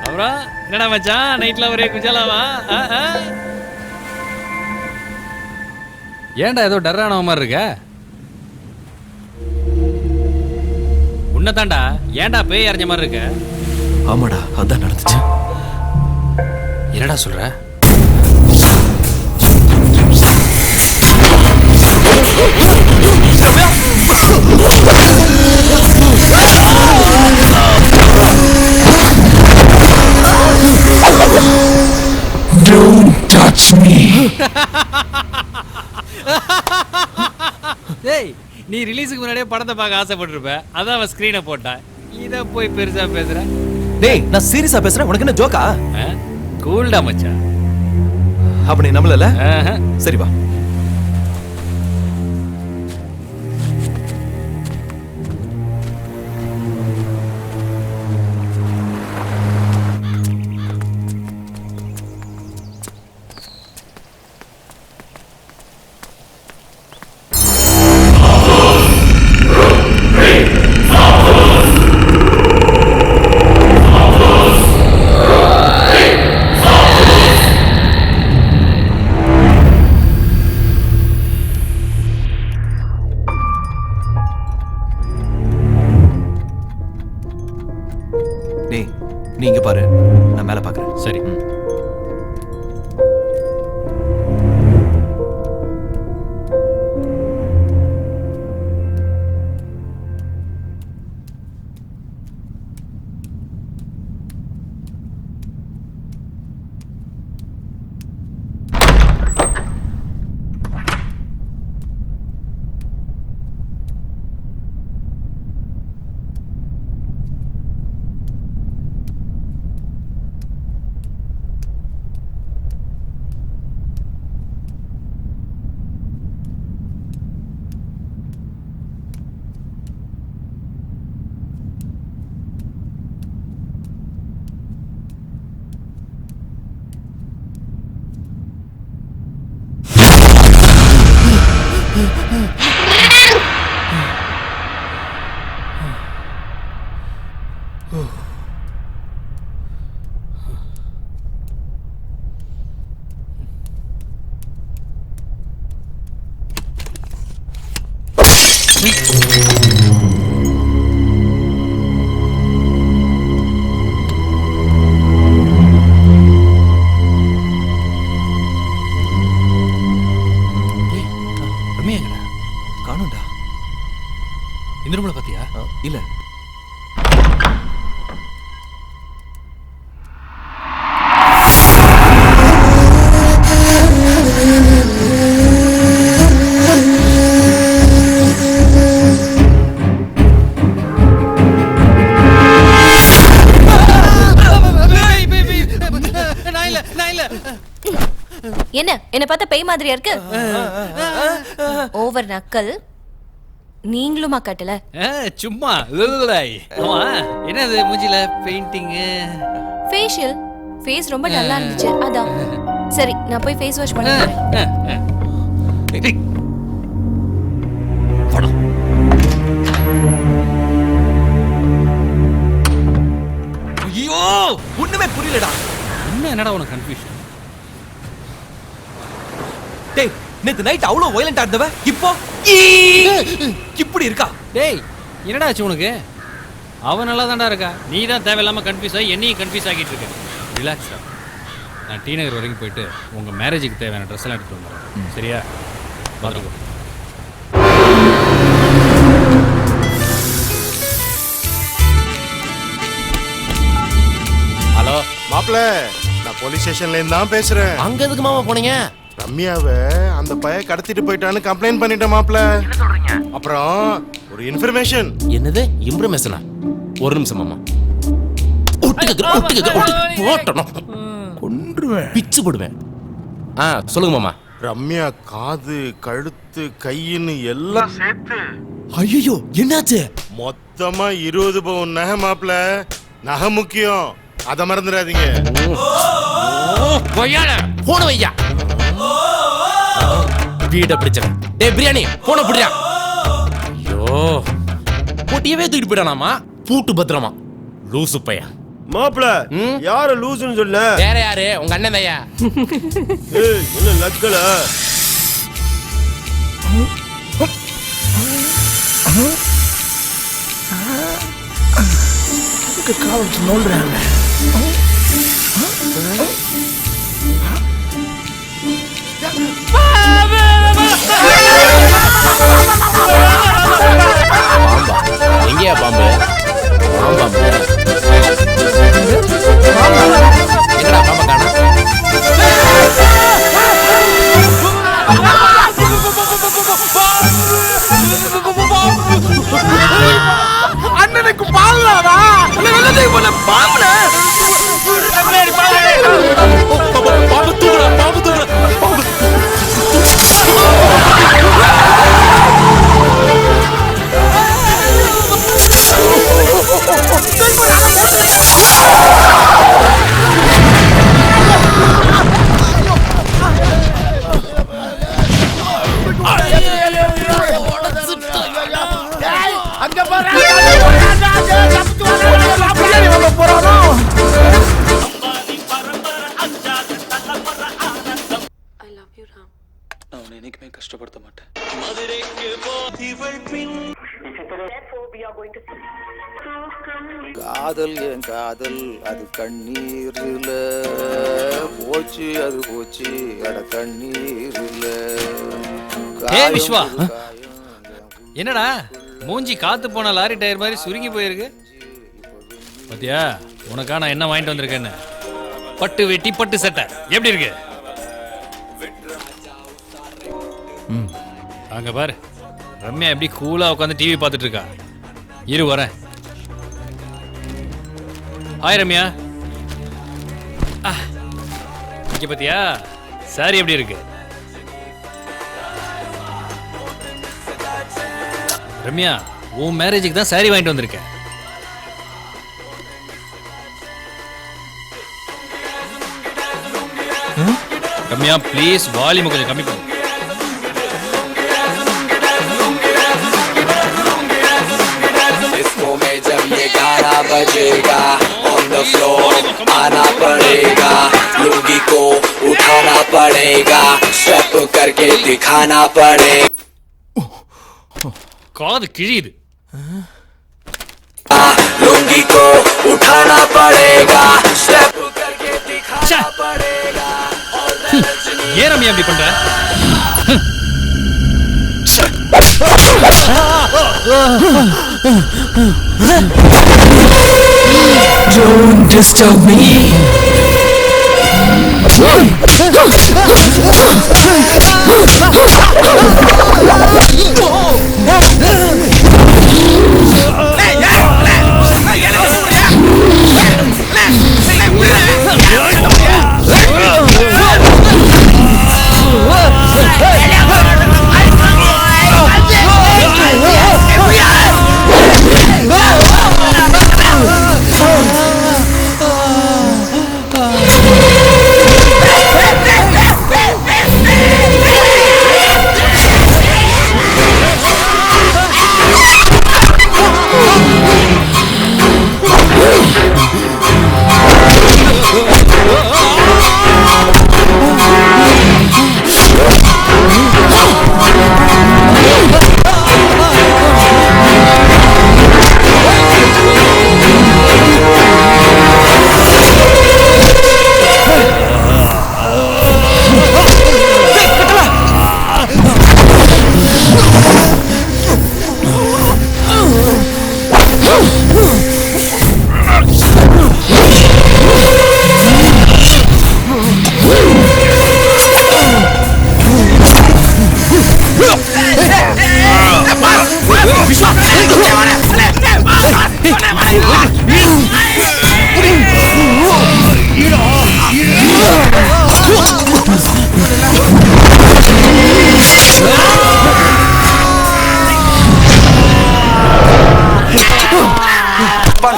அப்புறம் என்னடா மச்சான், நைட்ல ஒரே குஜாலாவா? ஏன்டா ஏதோ டர்ரான மாதிரி இருக்க? உன்னதாண்டா, ஏன்டா பேய் அரைஞ்ச மாதிரி இருக்க? ஆமாடா, அதான் நடந்துச்சு. என்னடா சொல்ற? Don't touch me. டேய், நீ ரிலீஸுக்கு முன்னாடியே படத்தை பார்க்க ஆசைப்பட்டிருப்ப. அதான் அவன் ஸ்கிரீனை போட்டான். இத போய் பெருசா பேசுற. டேய், நான் சீரியஸா பேசுறேன். உனக்கு என்ன ஜோக்கா? கூல்டா மச்சான். அப்ப நீ நம்பலல? சரி வா. காணும்டா. இந்த ரூம்ல பாத்தியா? இல்ல. என்ன பார்த்தா பேய் மாதிரியா இருக்கு? ஓவர் நக்கல். நீங்களுமா கட்டல? சும்மா என்னது மூஞ்சில பெயிண்டிங்? ஃபேஷியல். ஃபேஸ் ரொம்ப டல்லா இருந்துச்சு அதான். சரி நான் போய் ஃபேஸ் வாஷ் பண்ணிக்கிறேன். ஐயோ ஒண்ணுமே புரியலடா. என்னடா உனக்கு கன்ஃபியூஷன்? டேய் நேத்து நைட் அவ்வளவு வயலண்டா இருந்தவ இப்போ இப்படி இருக்கா? டேய் என்னடா ஆச்சு உனக்கு? அவன் நல்லா தான்டா இருக்கா, நீ தான் தேவையில்லாம கன்ஃபியூஸ் ஆகி என்னையும் கன்ஃபியூஸ் ஆகிட்டு இருக்க. ரிலாக்ஸா. நான் டி நகர் வரைக்கும் போயிட்டு உங்க மேரேஜுக்கு தேவையான ட்ரெஸ் எல்லாம் எடுத்துட்டு வந்துடுறேன். சரியா? பார்த்துக்கோ. ஹலோ மாப்ள, நான் போலீஸ் ஸ்டேஷன்ல இருந்து தான் பேசுறேன். அங்க எதுக்கு மாமா போனீங்க? ரம்யாவை அந்த பையன் கடத்திட்டு போயிட்டான்னு கம்ப்ளைண்ட் பண்ணிட்டேன் மாப்ள. என்ன சொல்றீங்க? அப்புறம் ஒரு இன்ஃபர்மேஷன். என்னது இன்ஃபர்மேஷனா? ஒரு நிமிஷம் மாமா. கொன்றுவேன், பிச்சு போடுவேன். சொல்லுங்க மாமா. ரம்யா காது, கழுத்து, கையின்னு எல்லாம் சேர்த்து ஐயோ என்னாச்சு? மொத்தமா 20 பவுன் நகை மாப்ள. நகை முக்கியம், அத மறந்துடாதீங்க. போன வையா வீட பிடிச்சேன். டே பிரியாணி போன பிடிச்சா. ஐயோ போட்டியவே தூக்கிட்டு போயிடானாமா. பூட்டு பத்திரமா லூசு பையன். மாப்ள யாரு லூசுன்னு சொல்ல? வேற யாரு? உங்க அண்ணன் தாயா. என்ன லக்கல? காவல் நோல்றாங்க. பாம்பா? எங்கேயா பாம்பு? பாம்பு எங்கடா பாம்பா காணோம்? அண்ணனுக்கு பாவலாடா. வெள்ளத்தை போல பாம்புல. பாம்பு தூக்குடா, பாம்பு தூக்குடா, பாம்பு. அங்க போறானோ? நான் உன்னை என்னைக்குமே கஷ்டப்படுத்த மாட்டேன். காதல் என் காதல் அது கண்ணீர்ல போச்சு, அது போச்சு அட கண்ணீர்ல. ஏய் விஸ்வா, என்னடா மூஞ்சி காத்து போன லாரி டயர் மாதிரி சுருங்கி போயிருக்கு? பாத்தியா உனக்கா நான் என்ன வாங்கிட்டு வந்திருக்கேன்னு? பட்டு வெட்டி பட்டு சட்டை எப்படி இருக்கு? அங்க பாரு ரம்யா எப்படி கூலா உட்காந்து டிவி பார்த்துட்டு இருக்கா. இரு வரேன். ஹாய் ரம்யா. இங்க பாத்தியா சாரி எப்படி இருக்கு? ரம்யா உன் மேரேஜுக்கு தான் சாரி வாங்கிட்டு வந்திருக்கேன். ரம்யா ப்ளீஸ் வால்யூம் கொஞ்சம் கம்மி பண்ணு. ये गाना बजेगा on the floor आना पड़ेगा लुंगी को उठाना पड़ेगा स्टेप करके दिखाना पड़ेगा காது கிழியுது लुंगी को उठाना पड़ेगा स्टेप करके दिखाना पड़ेगा ஏன் ரம்யா அப்படி பண்ற Don't disturb me.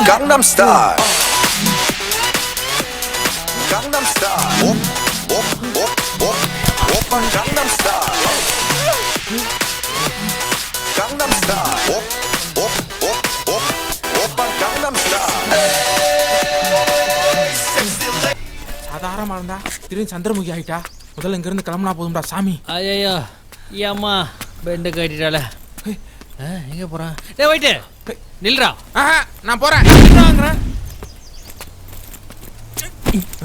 Gangnam Style. Gangnam Style. Op, op, op, op, op, Gangnam Style. Gangnam Style. Op, op, op, op, op, Gangnam Style. சாதாரணமா இருந்தா திடீர்னு சந்திரமுகி ஆயிட்டா முதல்ல இங்க இருந்து கிளம்புனா போதும்டா சாமி. ஐயோ ஏம்மா பெண்டு கட்டிட்டால எங்க போறான்? டேய் வைட்டு நில்றா. நான் போறேன்.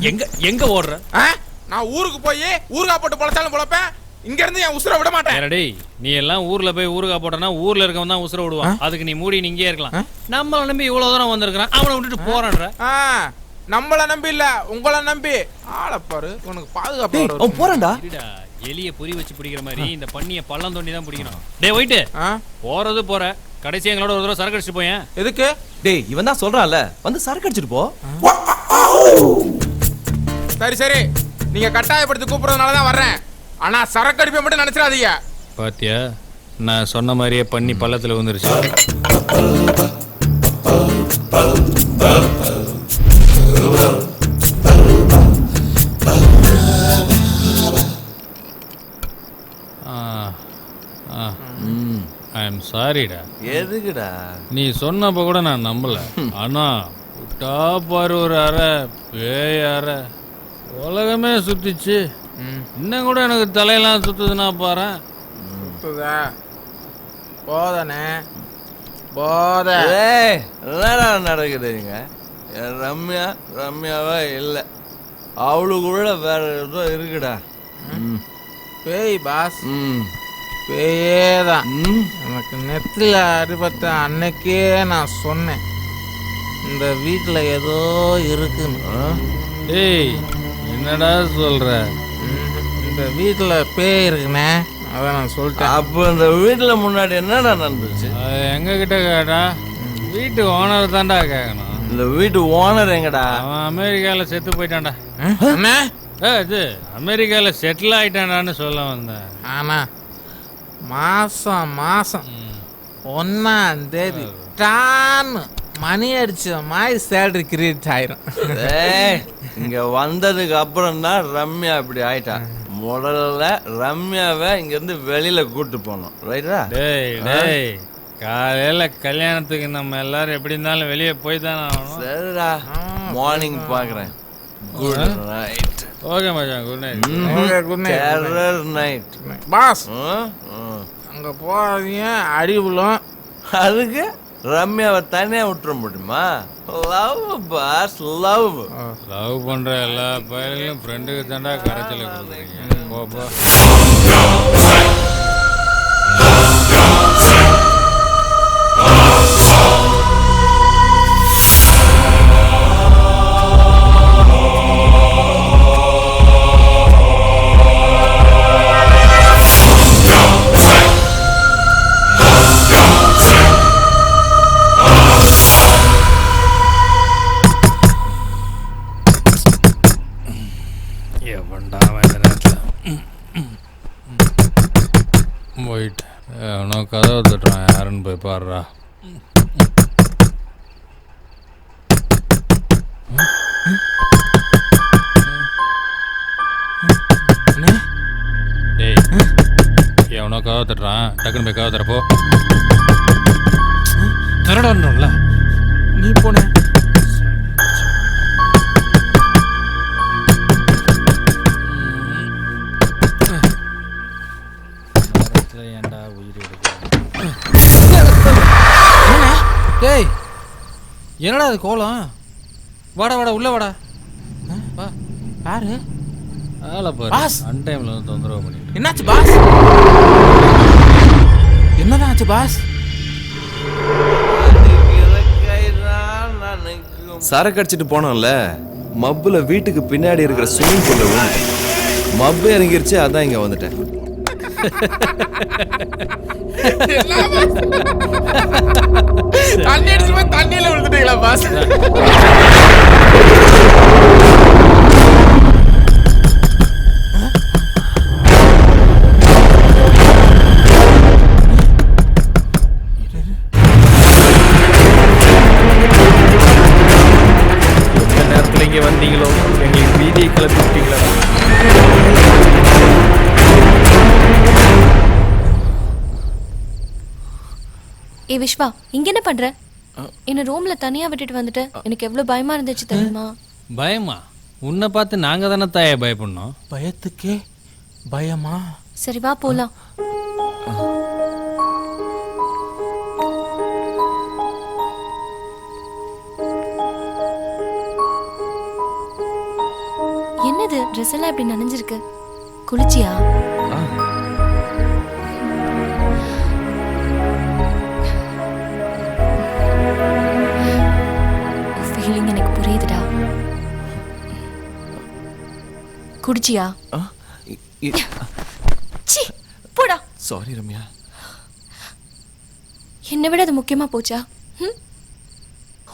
எங்க எங்க ஓடுற? நான் ஊருக்கு போய் ஊறுகாய் போட்டு பொழைச்சாலும் பொழைப்பேன். இங்க இருந்து என் உசுரை விட மாட்டேன். டேய் நீ எல்லாம் ஊர்ல போய் ஊறுகாய் போட்டனா ஊர்ல இருக்கவன் தான் உசுரை விடுவான். அதுக்கு நீ மூடி நீ இங்கே இருக்கலாம். நம்மள நம்பி இவ்வளவு தூரம் வந்திருக்கான். அவனை விட்டுட்டு போறான்ற. நம்மள நம்பி இல்ல உங்களை நம்பி ஆள பாரு. உனக்கு பாதுகாப்பு அவன் போறான்டா. எலிய பொறி வச்சு பிடிக்கிற மாதிரி இந்த பண்ணிய பள்ளம் தோண்டி தான் பிடிக்கணும். டேய் வைட்டு போறது போற கடைசி எங்களோட ஒரு தடவை சரக்கு அடிச்சு போயேன். எதுக்கு? டேய் இவன் தான் சொல்றான்ல வந்து சரக்கு அடிச்சிட்டு போ. சரி சரி நீங்க கட்டாயப்படுத்தி கூப்பிடுறதுனால தான் வர்றேன். ஆனா சரக்கு அடிப்பை மட்டும் நினைச்சிடாதீங்க. பாத்தியா நான் சொன்ன மாதிரியே பண்ணி பள்ளத்துல வந்துருச்சு. ஐ எம் சாரிடா. எதுக்குடா? நீ சொன்னப்ப கூட நான் நம்பல. ஆனா விட்டா பாரு ஒரு அறை பேய் அறை உலகமே சுத்திச்சு. இன்னும் கூட எனக்கு தலையெல்லாம் சுத்துதுன்னா பாரு. சுத்துதா போதனே போத. என்னடா நடக்குதுங்க? ரம்யா ரம்யாவா இல்லை அவளுக்குள்ள வேற ஏதோ இருக்குடா. பேய் பாஸ் பேயேதான். எனக்கு நெத்தில அடிபட்ட அன்னைக்கே நான் சொன்னேன் இந்த வீட்டில் ஏதோ இருக்குன்னு. ஏய் என்னடா சொல்ற? இந்த வீட்டில் பேய் இருக்குண்ணே அதான் நான் சொல்லிட்டேன். அப்போ இந்த வீட்டில் முன்னாடி என்னடா நடந்துச்சு? எங்க கிட்ட கேட்டா வீட்டு ஓனர் தான்டா கேட்கணும். இந்த வீட்டு ஓனர் எங்கடா? அவன் அமெரிக்கால செத்து போயிட்டான்டா. இது அமெரிக்கால செட்டில் ஆயிட்டானான்னு சொல்ல வந்தேன். ஆனா மாசம் மாசம் 1ஆம் தேதி டான்னு மணி அடிச்ச மாதிரி சேலரி கிரியேட் ஆயிரும். இங்க வந்ததுக்கு அப்புறம் தான் ரம்யா இப்படி ஆயிட்டா. முதல்ல ரம்யாவை இங்க இருந்து வெளியில கூட்டு போனோம். ரைட்டா? டேய் டேய் காலையில் கல்யாணத்துக்கு நம்ம எல்லாரும் எப்படி இருந்தாலும் வெளியே போய் தானே ஆகணும். சரிடா, மார்னிங் பார்க்குறேன். Good night. ஓகே மச்சான், good night. Okay, good night. Terror night. Boss அங்கே போகாதீங்க, அடி விழும். அதுக்கு ரம்யாவை தனியாக விட்டுற முடியுமா? Love pass, love. லவ் பண்ணுற எல்லா பயிலும் ஃப்ரெண்டுக்கு தாண்டா கரைச்சல கொடுக்குறீங்க. போப்பா. போயிட்டு அவனோ கதவை தட்டுறான், யாருன்னு போய் பாடுறா. டேய், எவனோ கதவை தட்டுறான், டக்குன்னு போய் கதவை தரப்போ. தரடான்ல நீ போன. ஏன்டா உயிர் டேய், என்னடா அது கோலம்? வாடா வாடா, உள்ள வாடா. வா. யாரு? ஆளை பாரு. பாஸ், அன்டைம்ல வந்து தொந்தரவு பண்ணிட்டு. என்னாச்சு பாஸ்? என்னதான் ஆச்சு பாஸ்? சரக்கு அடிச்சிட்டு போனோம்ல, மப்புல வீட்டுக்கு பின்னாடி இருக்கிற ஸ்விம்மிங் பூல்ல மப்பு இறங்கிருச்சு, அதான் இங்க வந்துட்டேன். தண்ணி அடிச்சு தண்ணியில விழுந்துட்டீங்களா பாஸ்? எந்த நேரத்தில் இங்கே வந்தீங்களோ எங்களுக்கு வீதியை கிளப்பி விட்டீங்களா? ஏ விஸ்வா, இங்க என்ன பண்ற? என்ன ரூம்ல தனியா விட்டுட்டு வந்துட்டு எனக்கு எவ்வளவு பயமா இருந்துச்சு தெரியுமா? பயமா? உன்னை பார்த்து நாங்க தானே தாய பயப்படணும். பயத்துக்கே பயமா? சரி வா போலாம். என்னது ட்ரெஸ் எல்லாம் இப்படி நனைஞ்சிருக்கு? குளிச்சியா? ஃபீலிங் எனக்கு புரியுதுடா. குடிச்சியா? சி போடா. சாரி ரம்யா. என்னை விட அது முக்கியமா போச்சா?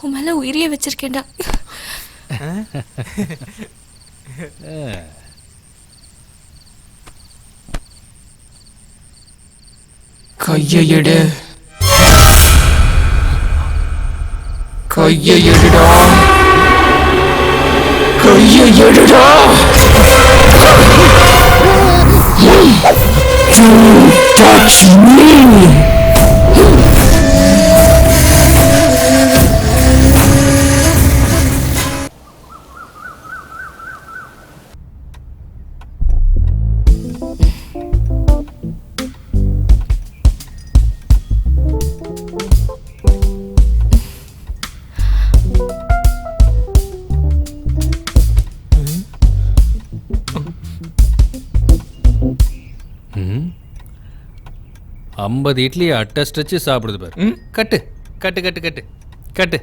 உன் மேல உயிரியே வச்சிருக்கேன்டா. கையை எடு, கையை எடுடா, கையை எடுடா. Don't touch me. ஐம்பது இட்லியை அட்டஸ்ட் வச்சு சாப்பிடுது பாரு. கட்டு கட்டு கட்டு கட்டு கட்டு.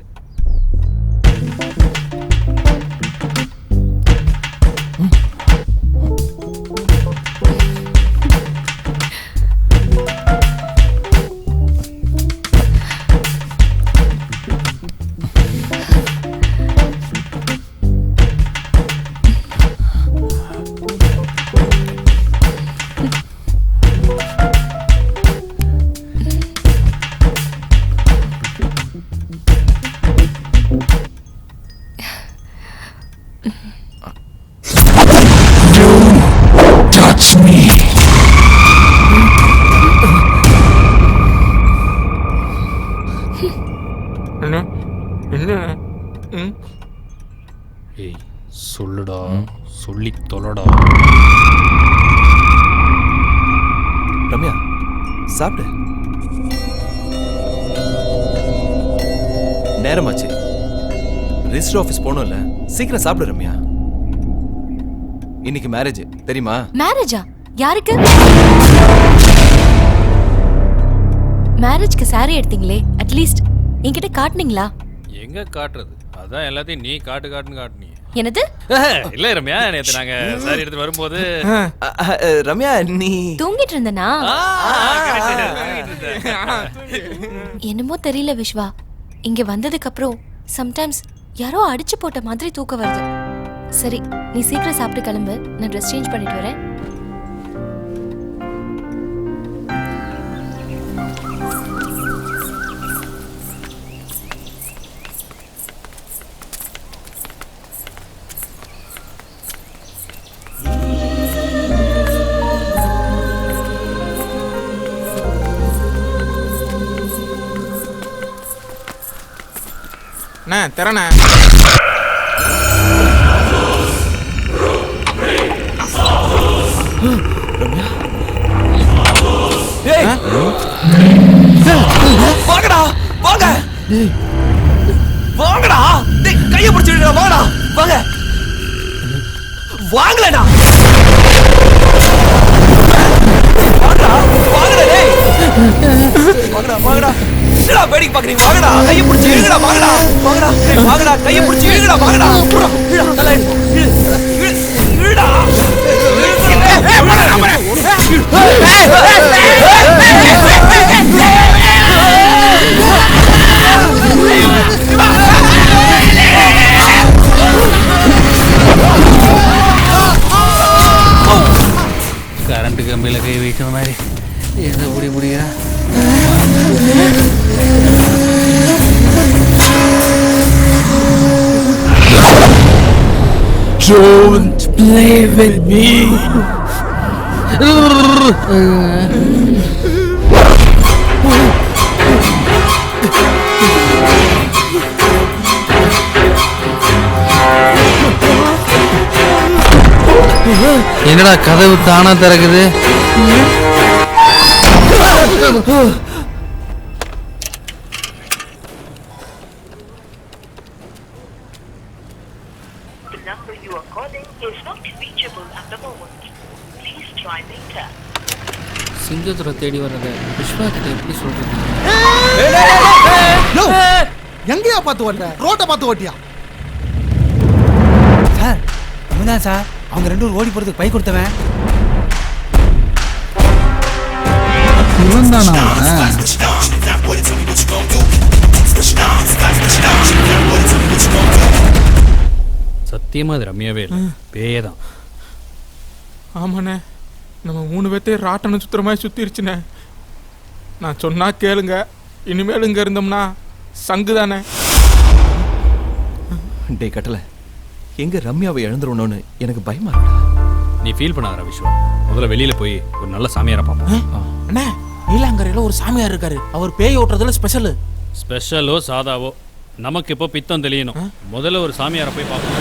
சொல்லுடா சொல்லி தொலைடா. ரம்யா சாப்பிடு. நேரமாச்சு. ரிஜிஸ்டர் ஆஃபீஸ் போகணும்ல, சீக்கிரம் சாப்பிடு ரம்யா. இன்னைக்கு மேரேஜ் தெரியுமா? மேரேஜா? யாருக்கு? மேரேஜ்க்கு சாரி எடுத்தீங்களே, அட்லீஸ்ட் என்கிட்ட காட்டுனீங்களா? எங்க காட்டுறது? அதான் எல்லாத்தையும் நீ காட்டுன்னு காட்டுனீங்க. என்னது? இல்ல ரம்யா, நேத்து நாங்க சாரி எடுத்து வரும்போது ரம்யா நீ தூங்கிட்டு இருந்தனா? என்னமோ தெரியல விஸ்வா, இங்க வந்ததுக்கு அப்புறம் சம்டைம்ஸ் யாரோ அடிச்சு போட்ட மாதிரி தூக்கம் வருது. சரி, நீ சீக்கிரம் சாப்பிட்டு கிளம்பு, நான் ட்ரெஸ் சேஞ்ச் பண்ணிட்டு வரேன். திறன வாங்கடா வாங்க வாங்கடா, கைய பிடிச்சிடுடா, வாங்கடா வாங்க வாங்கலடா வாங்கடா வாங்கடா டேய் வாங்கடா வாங்கடா என்னடா பேடிக்கு பாக்குறீங்க? வாங்கடா கைய பிடிச்சி இழுங்கடா, வாங்கடா வாங்கடா வாங்கடா கைய பிடிச்சி இழுங்கடா, வாங்கடா நல்லா இழுடா கரண்ட் கம்பியில கை வைக்கிற மாதிரி எதை முடியா? Don't play with me. என்னடா கதவு தானா திறக்குது? சிங்கத்துறை தேடி வர்றத விஸ்வா கிட்ட எப்படி சொல்றது? எங்கேயா பார்த்து ஓட்ட? ரோட்டை பார்த்து ஓட்டியா? சார் அவன்தான் சார், அவங்க 2 பேரும் ஓடி போறதுக்கு பை கொடுத்தவன். இவன் தானா? சத்தியமா அது ரம்யாவே இல்லை, பேயதான். ஆமாண்ணே, நம்ம 3 பேர்த்தையும் ராட்டனை சுத்துற மாதிரி சுத்திருச்சுண்ணே. நான் சொன்னா கேளுங்க, இனிமேல் இங்க இருந்தோம்னா சங்கு தானே. டே கட்டல, எங்க ரம்யாவை இழந்துருவோன்னு எனக்கு பயமா இருக்குடா. நீ ஃபீல் பண்ணாத விஸ்வா, முதல்ல வெளியில போய் ஒரு நல்ல சாமியாரை பார்ப்போம். அண்ணே, நீலாங்கரையில ஒரு சாமியார் இருக்காரு, அவர் பேய் ஓட்டுறதுல ஸ்பெஷலோ சாதாவோ நமக்கு இப்போ பித்தம் தெளியணும். முதல்ல ஒரு சாமியாரை போய் பார்ப்போம்.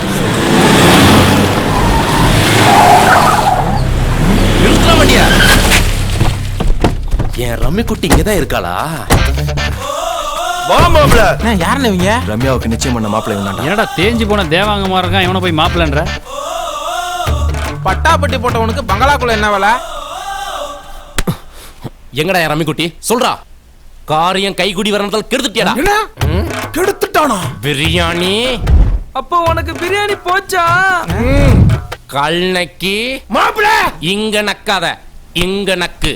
என் ரம்மி குட்டி இங்கதான் இருக்காளா? யாருன்னு இவங்க? ரம்யாவுக்கு நிச்சயம் பண்ண மாப்பிள்ளை இவன்டா. என்னடா தேஞ்சு போன தேவாங்கமா இருக்கான், இவனை போய் மாப்பிள்ளன்ற? பட்டாப்பட்டி போட்டவனுக்கு பங்களாக்குள்ள என்ன வேலை? எங்கடா என் ரம்மி குட்டி சொல்றா. காரியம் கைகுடி வரனதால் கெடுத்துட்டியாடா? கெடுத்துட்டானா? பிரியாணி அப்போ உனக்கு பிரியாணி போச்சா? கல்நக்கி மாப்பிள இங்க நக்காத, இங்க நக்கு.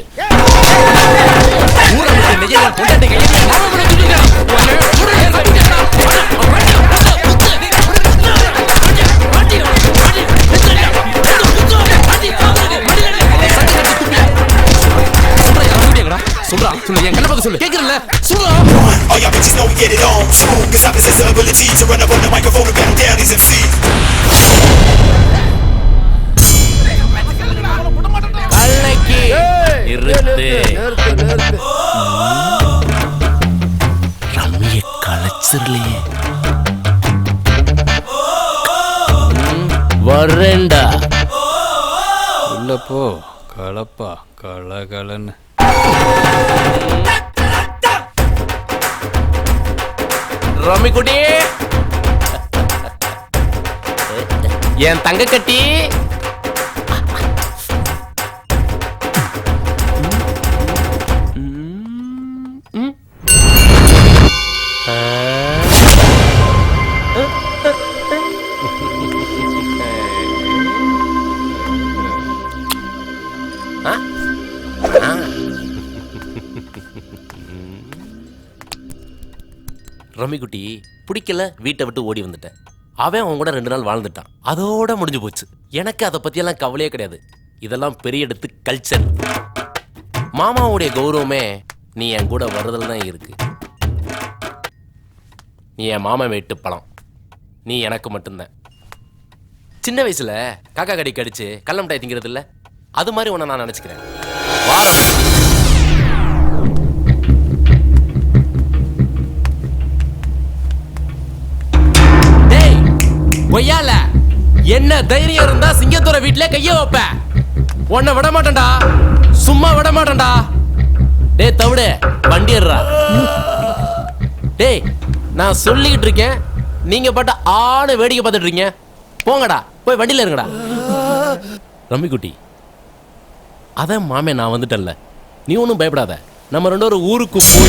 சொல்றா சொல்லு, என் கண்ண பார்த்து சொல்லு, கேக்குறல சொல்றா. All y'all bitches know we get it on smooth, cause I possess the ability to run up on the microphone and back down these MCs. கல்நக்கி நிறுத்து. ரம்மிய கலைச்சிரலையே. வரேன்டா. உள்ள போ கலப்பா கலகலன்னு. ரம்மிக்குட்டி, என் தங்க கட்டி. ரம்மிக்குட்டி பிடிக்கல, வீட்டை விட்டு ஓடி வந்துட்டேன். அவன் அவன் கூட 2 நாள் வாழ்ந்துட்டான், அதோட முடிஞ்சு போச்சு. எனக்கு அதை பற்றியெல்லாம் கவலையே கிடையாது. இதெல்லாம் பெரிய எடுத்து கல்ச்சர். மாமாவுடைய கௌரவமே நீ என் கூட வர்றதுல தான் இருக்கு. நீ என் மாமா வீட்டு பழம், நீ எனக்கு மட்டும்தான். சின்ன வயசுல காக்கா கடி கடிச்சு கல்லம் மிட்டாய் திங்கிறது இல்லை, அது மாதிரி உன்னை நான் நினச்சிக்கிறேன். கொய்யால என்ன தைரியம் இருந்தா சிங்கத்தோட வீட்டுல கைய வைப்ப. உன்னை விட மாட்டேன்டா, சும்மா விட மாட்டேன்டா. டேய் தவிடு, வண்டி ஏறுறா. டேய் நான் சொல்லிக்கிட்டு இருக்கேன், நீங்க பாட்ட ஆடு வேடிக்கை பார்த்துட்டு இருக்கீங்க. போங்கடா, போய் வண்டியில இருங்கடா. ரம்மிக்குட்டி, அதான் மாமே நான் வந்துட்டேன்ல, நீ ஒன்றும் பயப்படாத. நம்ம 2 பேரும் ஊருக்கு போய்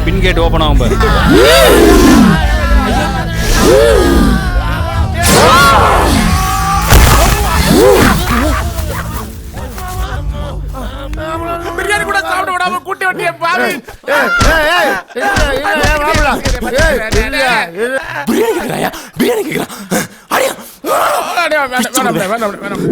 பின் கேட் ஓபன் ஆகும் பாரு. பிரியாணி கூட சாப்பிட விடாம கூட்டி வண்டிய பாவி. பிரியாணி கேக்குறாயா? பிரியாணி கேக்குறான். அடியா. வேணாம்.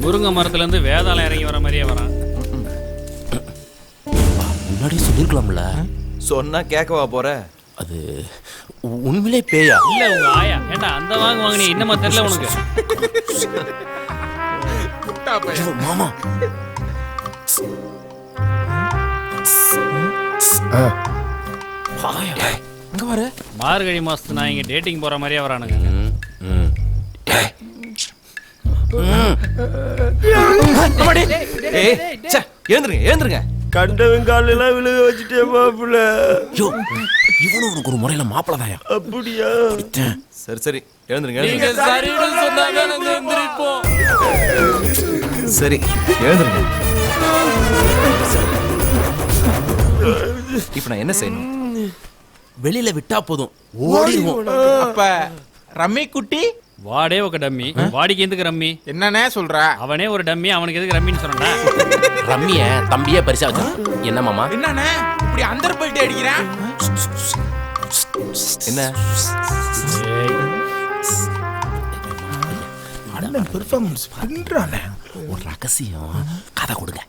முருங்கை மரத்துல இருந்து வேதாளம் இறங்கி வர மாதிரியே வரான். முன்னாடி சொல்லிருக்கலாம்ல. சொன்னா கேட்கவா போற? அது உண்மையிலே பேயா? இல்ல உங்க ஆயா. ஏண்டா அந்த வாங்குனீ இன்னமா தெரியல உனக்கு? மாமா இங்க வர மார்கழி மாசத்து நான் இங்க டேட்டிங் போற மாதிரியே வரானுங்க. ஏந்திருங்க. கண்டவன் காலெல்லாம் விழுக வச்சுட்டே மாப்பிள்ள. இவனும் உனக்கு ஒரு முறையில மாப்பிள்ள தாயா? அப்படியா? சரி எழுந்திருங்க. நீங்க சரின்னு சொன்னாங்க நாங்க எந்திரிப்போம். சரி எழுந்துருங்க. இப்ப நான் என்ன செய்யணும்? வெளியில விட்டா போதும் ஓடிடுவோம். அப்ப ரம்மி குட்டி வாடே ஒரு டம்மி, வாடிக்கு எதுக்கு ரம்மி? என்னன்னே சொல்ற? அவனே ஒரு டம்மி, அவனுக்கு எதுக்கு ரம்மின்னு சொன்னா? ரம்மிய தம்பியே பரிசா வச்சா என்ன மாமா? என்னண்ணே இப்படி அந்தர் போயிட்டு அடிக்கிறேன்? என்ன அண்ணன் பெர்ஃபார்மன்ஸ் பண்றானே. ஒரு ரகசியம் கதை கொடுங்க.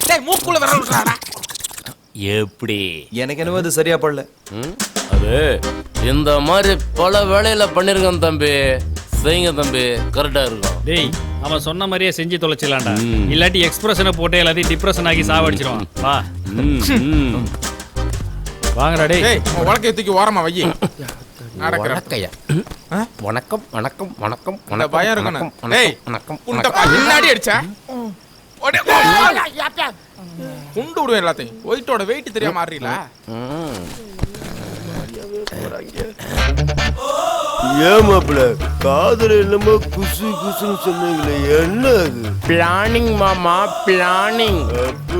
தம்பி மூக்குள்ள விரல் விடுறாடா. எப்படி? எனக்கு என்னவோ அது சரியா படல. அது இந்த மாதிரி பல வேலையில பண்ணிருக்கேன் தம்பி. செய்யுங்க தம்பி, கரெக்டா இருக்கும். டேய், அவன் சொன்ன மாதிரியே செஞ்சு தொலைச்சிடலாம்டா. இல்லாட்டி எக்ஸ்பிரஷனை போட்டு எல்லாத்தையும் டிப்ரெஷன் ஆகி சாவடிச்சிருவான். வா வாங்கடா டேய். உன் வழக்கை தூக்கி ஓரமா வை. வணக்கையா? வணக்கம் வணக்கம் வணக்கம் அந்த பயம் இருக்கணும். டேய் வணக்கம் உன்ட பின்னாடி அடிச்சா குண்டு விடுவேன் எல்லாத்தையும். ஒயிட்டோட வெயிட் தெரியாம மாறீங்களா? ஏமாப்ல காதல் என்னமோ குசு குசுன்னு சொன்னீங்களே, என்ன அது? பிளானிங் மாமா, பிளானிங்.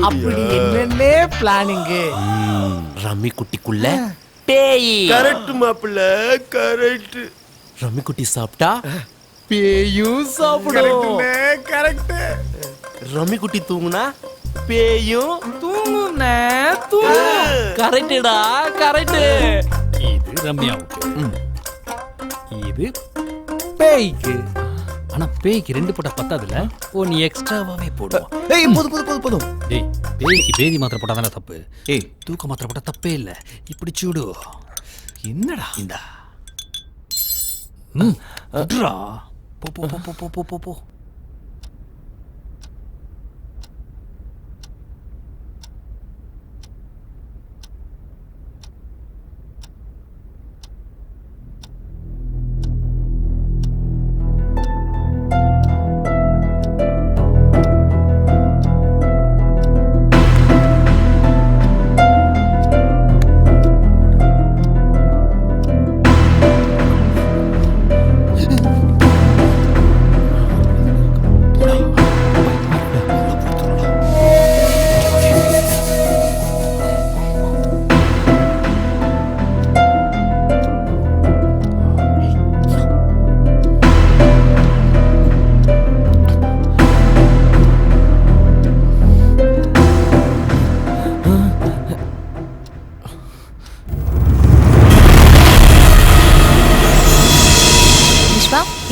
அப்படி என்னன்னே பிளானிங்? ரம்மி குட்டிக்குள்ள பேய். கரெக்ட் மாப்ள, கரெக்ட். ரம்மி குட்டி சாப்பிட்டா பேயும் சாப்பிடும். கரெக்ட். ரம்மி குட்டி தூங்குனா பேயும் தூங்குனே. கரெக்டா, கரெக்ட். இது ரம்யாவுக்கு, இது பேய்க்கு. ஆனா பேய்க்கு 2 போட்டா பத்தாதுல. ஓ, நீ எக்ஸ்ட்ராவாவே போடுவோம். ஏய் போதும் போதும் போதும் போதும். டேய், பேய்க்கு பேதி மாத்திரை போட்டா தானே தப்பு. ஏய், தூக்க மாத்திரை போட்டா தப்பே இல்ல. இப்படி சூடு. என்னடா இந்தா. விட்றா. போ போ போ போ போ போ போ.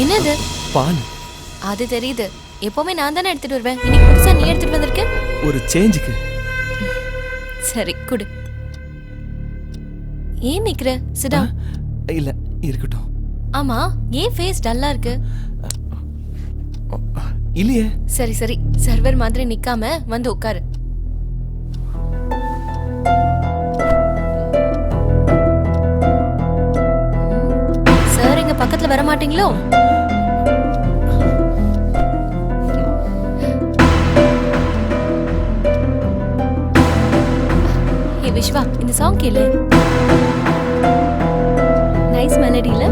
என்னது? பால். அது தெரியுது. எப்பவுமே நான் தானே எடுத்துட்டு வருவேன். இன்னைக்கு புதுசா நீ எடுத்துட்டு வந்திருக்க. ஒரு சேஞ்சுக்கு. சரி குடு. ஏன் நிக்கிற? சிடா. இல்ல இருக்கட்டும். ஆமா, ஏன் ஃபேஸ் டல்லா இருக்கு? இல்லையே. சரி சரி, சர்வர் மாதிரி நிக்காம வந்து உட்காரு. சார் எங்க பக்கத்துல வர மாட்டீங்களோ? ஹே விஸ்வா, இந்த சாங் கேளு. நைஸ் மெலடில.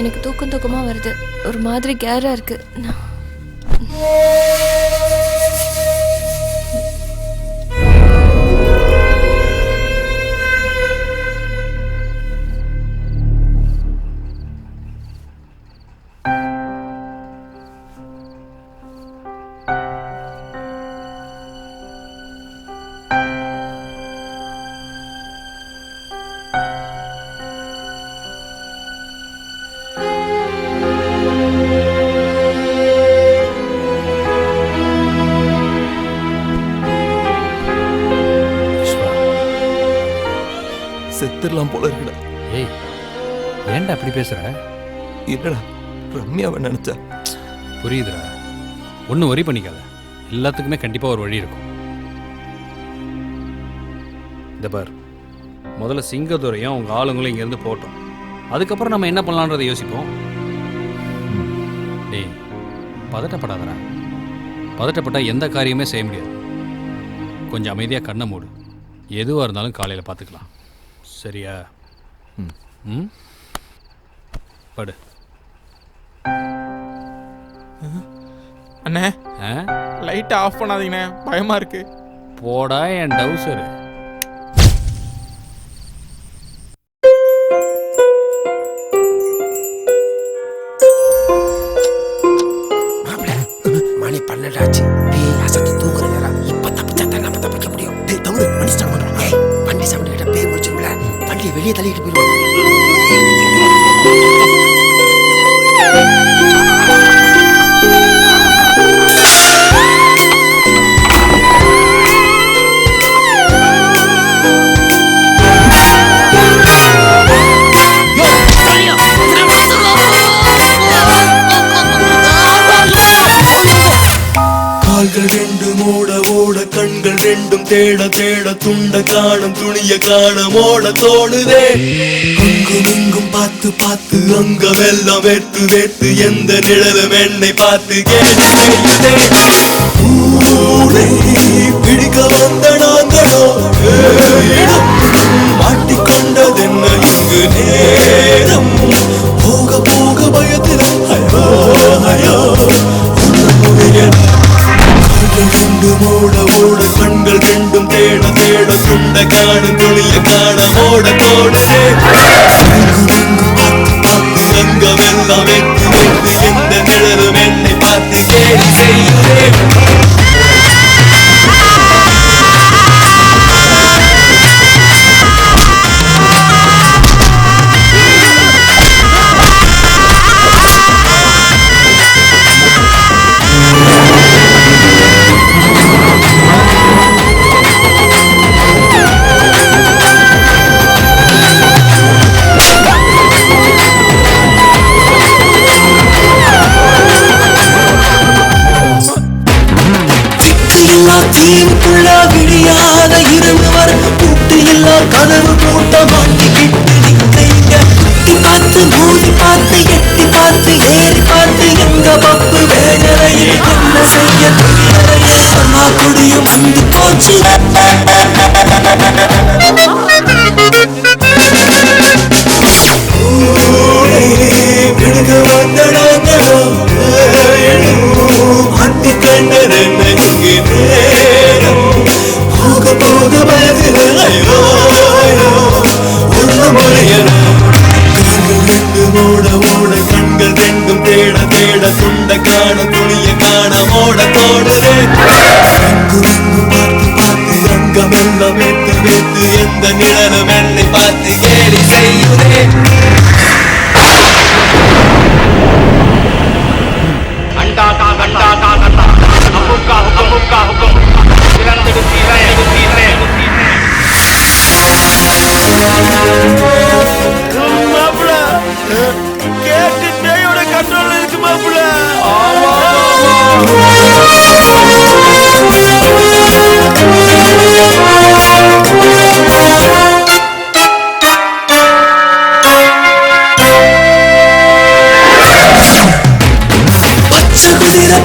எனக்கு தூக்கமா வருது. ஒரு மாதிரி கேரா இருக்கு. செத்துடலாம் போல இருக்குடா. ஏய், ஏன்டா அப்படி பேசுற? இல்லடா, ரம்யாவை நினைச்சா புரியுதுடா, ஒன்றும் வரி பண்ணிக்காத. எல்லாத்துக்குமே கண்டிப்பாக ஒரு வழி இருக்கும். இந்த பார், முதல்ல சிங்கதுரையும் அவங்க ஆளுங்களும் இங்கேருந்து போட்டோம். அதுக்கப்புறம் நம்ம என்ன பண்ணலான்றதை யோசிப்போம். டேய், பதட்டப்படாதடா. பதட்டப்பட்டால் எந்த காரியமே செய்ய முடியாது. கொஞ்சம் அமைதியாக கண்ணை மூடு. எதுவாக இருந்தாலும் காலையில் பார்த்துக்கலாம். சரியா? ம், படு. அண்ணே, லைட்டை ஆஃப் பண்ணாதீங்கண்ணே, பயமா இருக்கு. போடா என் டவுசரு. மணி 12 ஆச்சு. அசத்தி தூக்குற நேரம். இப்ப தப்பிச்சா தான் நம்ம தப்பிக்க முடியும். தவிர வண்டி ஸ்டார்ட் பண்றோம். வண்டி சவுண்ட் கிட்ட பேர் முடிச்சிரும்ல, வண்டியை வெளியே தள்ளிட்டு போயிடுவோம். கால்கள் ரெண்டும் ஓட ஓட கண்கள் ரெண்டும் தேட தேட துண்ட காணும் துணிய காணும் ஓட தோணுதே. அங்கும் இங்கும் பார்த்து பார்த்து அங்கமெல்லாம் வேர்த்து வேர்த்து எந்த நிழலும் என்னை பார்த்து கேள்வி செய்யுதே. ஊரை பிடிக்க வந்த நாங்களோ இடம் மாட்டிக்கொண்டதென்ன இங்கு நேரம். போக போக பயத்தில் ஐயோ ஐயோ ரெண்டும் ஓட ஓட கண்கள் ரெண்டும் தேட தேட துண்ட காணும் துணிய காண ஓட தோடுதே. பார்த்து பார்த்து அங்கமெல்லாம் வெட்டு வெட்டு எந்த நிழலும் என்னை பார்த்து கேலி செய்யுதே. தீவுக்குள்ள விடியாத இரவு வர கூட்டு இல்லா கதவு கூட்ட மாட்டிக்கிட்டு நிற்கைங்க. எட்டி பார்த்து மூடி பார்த்து எட்டி பார்த்து ஏறி பார்த்து எங்க பப்பு வேதனையில் என்ன செய்ய தெரியலையே. அம்மா குடியும் வந்து போச்சு. விடுக வந்த நாங்களோ மாட்டி கண்டது இங்கு நேரம். போக போக பதில் ஐயோ ஐயோ ஒன்று மழையலாம். கால்கள் ரெண்டும் ஓட ஓட கண்கள் ரெண்டும் தேட தேட துண்ட காண துணிய காண ஓட தோடுதே. எங்கும் எங்கும் பார்த்து பார்த்து அங்கமெல்லாம் வெட்டு வெட்டு எந்த நிழலும் என்னை பார்த்து கேலி செய்யுதே. மாப்பிள்ள கேட்டு பேயோட கண்ட்ரோல் இருக்கு மாப்பிள்ள.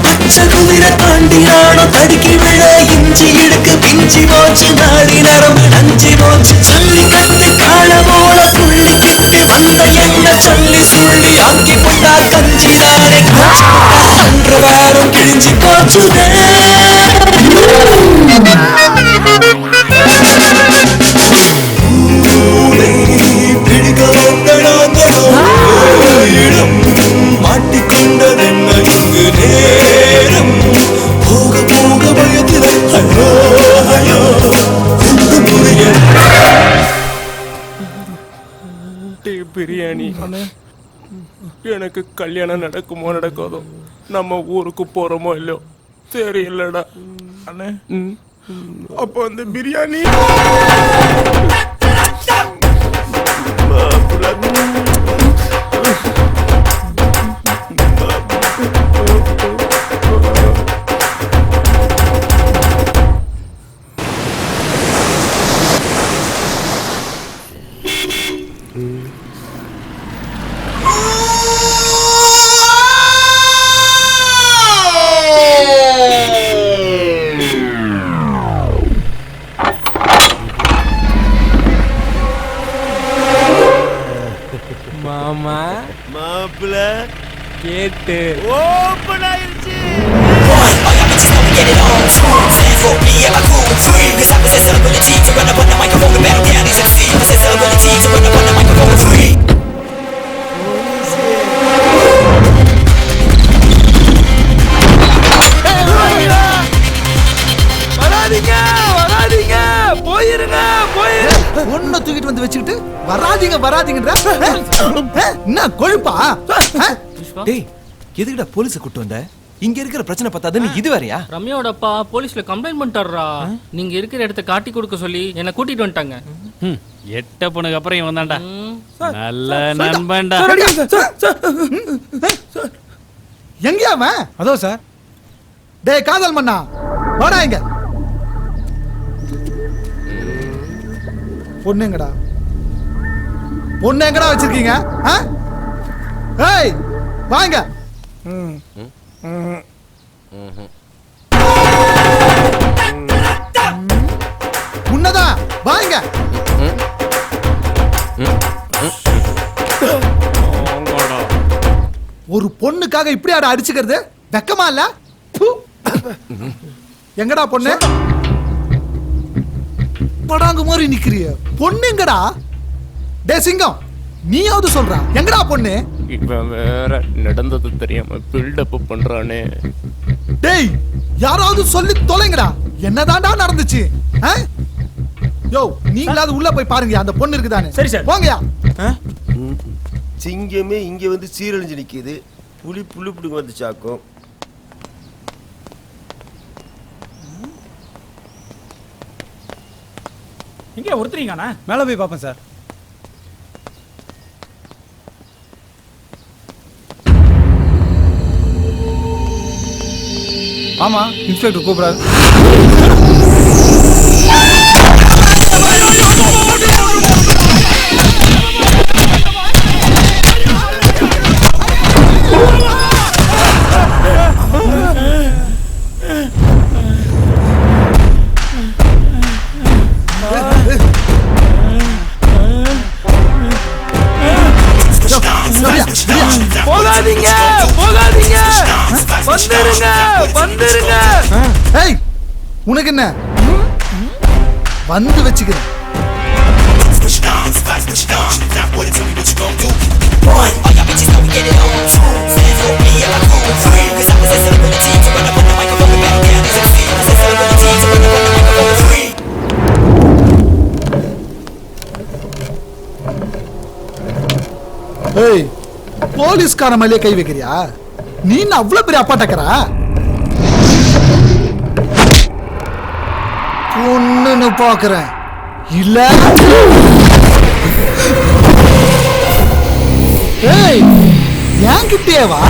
பச்சை குதிரை தாண்டி நானும் தடுக்கி விழ இஞ்சி இடுக்கு பிஞ்சி போச்சு நாடி நரம் அஞ்சி போச்சு. சொல்லி கட்டு கால போல துள்ளி கிட்டு வந்த என்ன சொல்லி சொல்லி ஆக்கி போட்டா கஞ்சி நானே அன்று வாரம் கிழிஞ்சி போச்சுதே. பிடிக்க வந்த நாங்களோ இடம் மாட்டிக்கொண்டதென்ன இங்கு நேரம். போக போக பயத்தில் ஐயோ ஐயோ ஒன்று புரிய. பிரியாணி எனக்கு கல்யாணம் நடக்குமோ நடக்காதோ, நம்ம ஊருக்கு போறோமோ இல்லையோ தெரியலடா அண்ணே. அப்போ அந்த பிரியாணி கேட்டு ஓபன் ஆயிருச்சு. வராதீங்க வராதீங்க போயிருங்க போயிருங்க. ஒன்ன தூக்கிட்டு வந்து வச்சுக்கிட்டு வராதீங்க வராதீங்கன்ற என்ன கொழுப்பா? டேய் எதுக்குடா போலீஸ கூட்டு வந்த? இங்க இருக்கிற பிரச்சனை பத்தாதுன்னு இது வேறயா? ரம்யாவோட அப்பா போலீஸ்ல கம்ப்ளைண்ட் பண்ணிட்டாருடா. நீங்க இருக்கிற இடத்த காட்டி கொடுக்க சொல்லி என்ன கூட்டிட்டு வந்துட்டாங்க. எட்ட பொண்ணுக்கு அப்புறம் இவன் தான்டா நல்ல நண்பன்டா. எங்கயா அவன்? அதோ சார். டேய் காதல் மண்ணா வாடா இங்க. பொண்ணுங்கடா பொண்ணு எங்கடா வச்சிருக்கீங்க? ஏய் வாங்க. உன்னதான் வாங்க. ஒரு பொண்ணுக்காக இப்படி ஆட அடிச்சுக்கிறது வெக்கமா இல்ல? எங்கடா பொண்ணு? படாங்க மாதிரி நிக்கிறிய பொண்ணுங்கடா. டே சிங்கம் நீயாவது சொல்றா எங்கடா பொண்ணு? இவன் வேற நடந்தது தெரியாம பில்டப் பண்றானே. டேய் யாராவது சொல்லி தொலைங்கடா என்னதான்டா நடந்துச்சு? யோ நீங்களாவது உள்ள போய் பாருங்க அந்த பொண்ணு இருக்குதானே. சரி சார் போங்கயா. சிங்கமே இங்க வந்து சீரழிஞ்சு நிக்குது. புலி புலி புடுங்க வந்து சாக்கும். எங்க ஒருத்தரீங்கண்ணா? மேலே போய் பார்ப்பேன் சார். ஆமா இன்ஸ்பெக்டர் கூப்பிடாரு. போகாதீங்க போகாதீங்க வந்துருங்க வந்துருங்க. ஏய் உனக்கு என்ன வந்து வச்சுக்கிறேன். ஏய் போலீஸ்கார மேலே கை வைக்கிறியா? நீ அவ்வளவு பெரிய அப்பா டக்கரா? பொண்ணுன்னு பாக்குறேன் இல்ல? ஏய் என்கிட்டயே வா.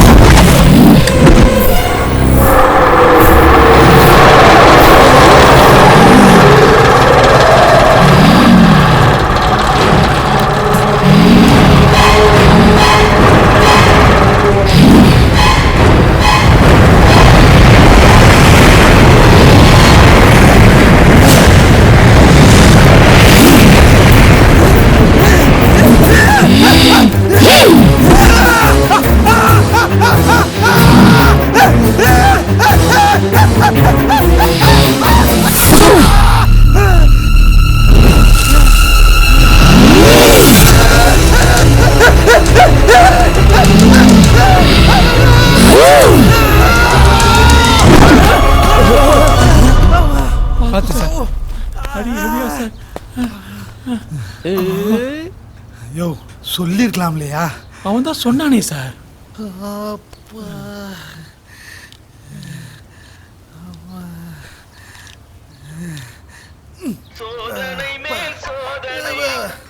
யோ சொல்லிருக்கலாம் இல்லையா? அவன் தான் சொன்னானே சார். சோதனை மேல் சோதனை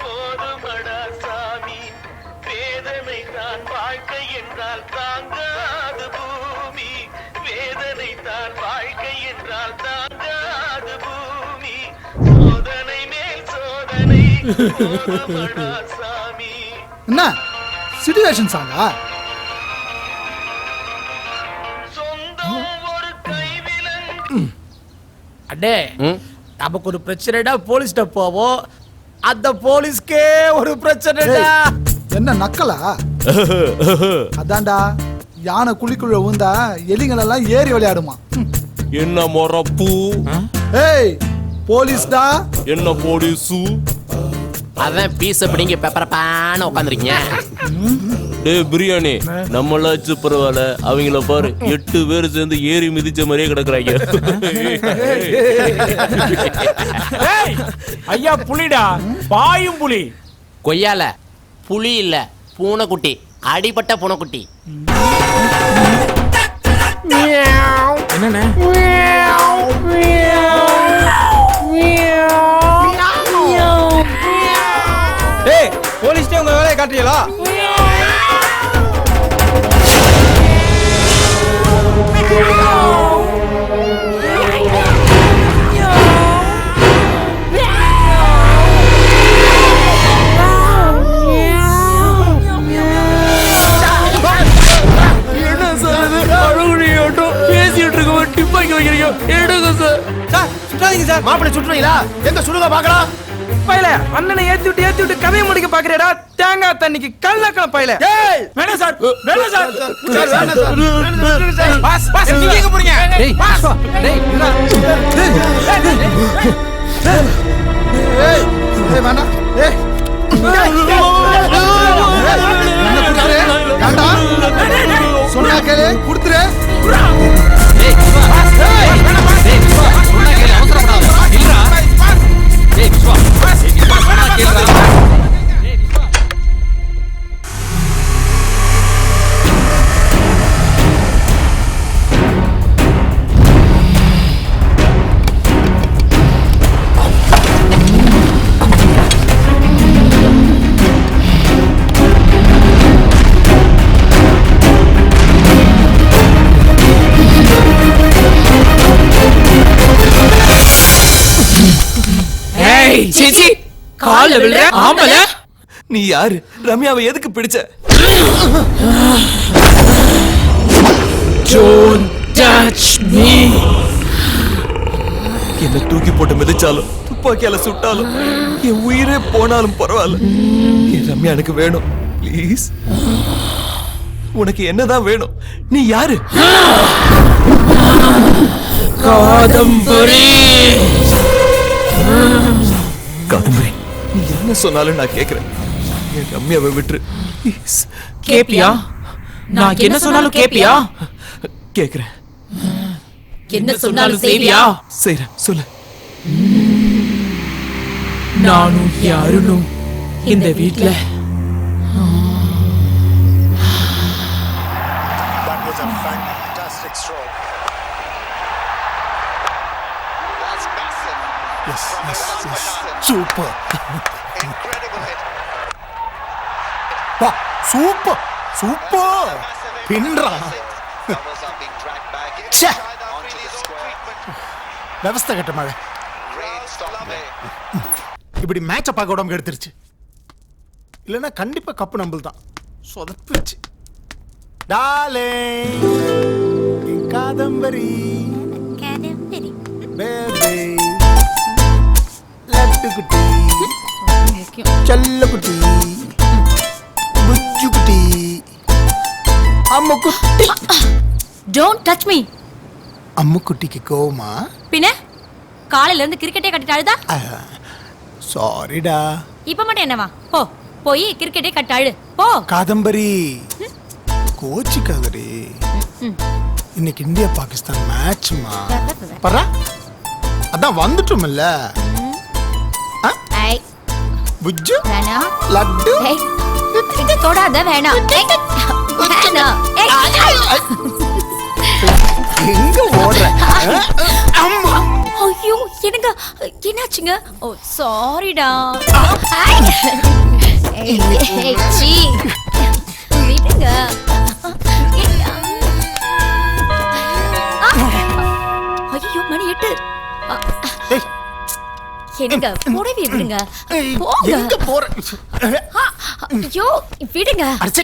போதுமடா சாமி. வேதனை தான் வாழ்க்கை என்றால் தாங்காது பூமி. வேதனை தான் வாழ்க்கை என்றால் தாங்காது பூமி. சோதனை மேல் சோதனை போதுமடா சாமி. என்ன சிச்சுவேஷன் சாங்கா? அடே நமக்கு ஒரு பிரச்சனைடா போலீஸ்ட போவோம். அந்த போலீஸ்க்கே ஒரு பிரச்சனைடா. என்ன நக்கலா? அதான்டா யானை குழிக்குள்ள ஊந்தா எலிகள் எல்லாம் ஏறி விளையாடுமா. என்ன மொறப்பு? ஏய் போலீஸ்டா. என்ன போலீஸு? அதான் பீஸ் பிடிங்க பெப்பரப்பான உட்காந்துருக்கீங்க. டேய் பிரியாணி, நம்மளாச்சு பரவாயில்ல, அவங்கள பாரு 8 பேர் சேர்ந்து ஏறி மிதிச்ச மாதிரியே கிடக்குறாங்க. ஐயா புலிடா, பாயும் புலி. கொய்யால புலி இல்ல, பூனைக்குட்டி, அடிபட்ட பூனைக்குட்டி. என்னண்ணே? ஏய் போலீஸ்டே உங்க வேலையை காட்டுறீங்களா? என்ன சார் இது? அழுகுறியோட்டம் பேசிட்டு இருக்க டிப்பாக்கி வைக்கிறீங்க. எடுங்க சார். Sir சுட்டாதீங்க sir. மாப்பிள்ளை சுட்டுறீங்களா? எங்க சுடுங்க பார்க்கலாம். பையல அண்ணனை ஏத்தி விட்டு கதையை முடிக்க பாக்குறேடா. தேங்காய் தண்ணிக்கு கல்லக்கல பையல. ஏய் வேணாம் சார், வேணாம் சார். பாஸ் பாஸ் நீங்க எங்க போறீங்க? டேய் பாஸ் டேய் ஏய் ஏய் வேண்டாம். ஏய் சொன்னா கேளு குடுத்துரு. டேய் பாஸ் டேய் டேய் பாஸ் சொன்னா கேளு அவசரப்படாத. இல்லடா டேய் விஸ்வா பாஸ் சொன்னா கேளுடா. சீச்சி கால்ல விழுற ஆம்பள. நீ யாரு? ரம்யாவை எதுக்கு பிடிச்ச? Don't touch me. என்ன தூக்கி போட்டு மிதிச்சாலும் துப்பாக்கியால சுட்டாலும் என் உயிரே போனாலும் பரவாயில்ல. என் ரம்யா எனக்கு வேணும். ப்ளீஸ். உனக்கு என்னதான் வேணும்? நீ யாரு? காதம்பரி. காதம்பரி, நீ என்ன சொன்னாலும் நான் கேக்குறேன். என் ரம்யாவை விட்டுரு. ப்ளீஸ். கேப்பியா? நான் என்ன சொன்னாலும் கேப்பியா? கேக்குறேன். என்ன சொன்னாலும் செய்வியா? செய்றேன், சொல்லு. நானும் யாருனும் இந்த வீட்ல சூப்பர். சூப்பர் சூப்பர் பின்றா. விவஸ்தை கட்ட மழை இப்படி மேட்ச பார்க்க உடம்பு எடுத்துருச்சு. இல்லைன்னா கண்டிப்பா கப்பு நம்பல் தான் சொதப்பிச்சு. காதம்பரி பேபி லட்டு குட்டி செல்ல குட்டி புஜ்ஜு குட்டி அம்மு குட்டி. Don't touch me. அம்மு குட்டிக்கு கோவமா? பின்ன காலையில இருந்து கிரிக்கெட்டே கட்டிட்டு அழுதா? சாரிடா. இப்ப மட்டும் என்னவா? போ போய் கிரிக்கெட்டே கட்டு அழு போ. காதம்பரி கோச்சிக்காதடி. இன்னைக்கு இந்தியா பாகிஸ்தான் மேட்ச்மா. பரா அதான் வந்துட்டோம்ல. புஜ்ஜு லட்டு இது தொடாத வேணாம். எங்க ஓடுற? ஐயோ என்னங்க என்னாச்சுங்க? ஓ சாரிடா. விடுங்க. ஐயோ மணி 8. என்னங்க புடவை விடுங்க. போங்க. எங்க போற? ஐயோ விடுங்க. அடச்சே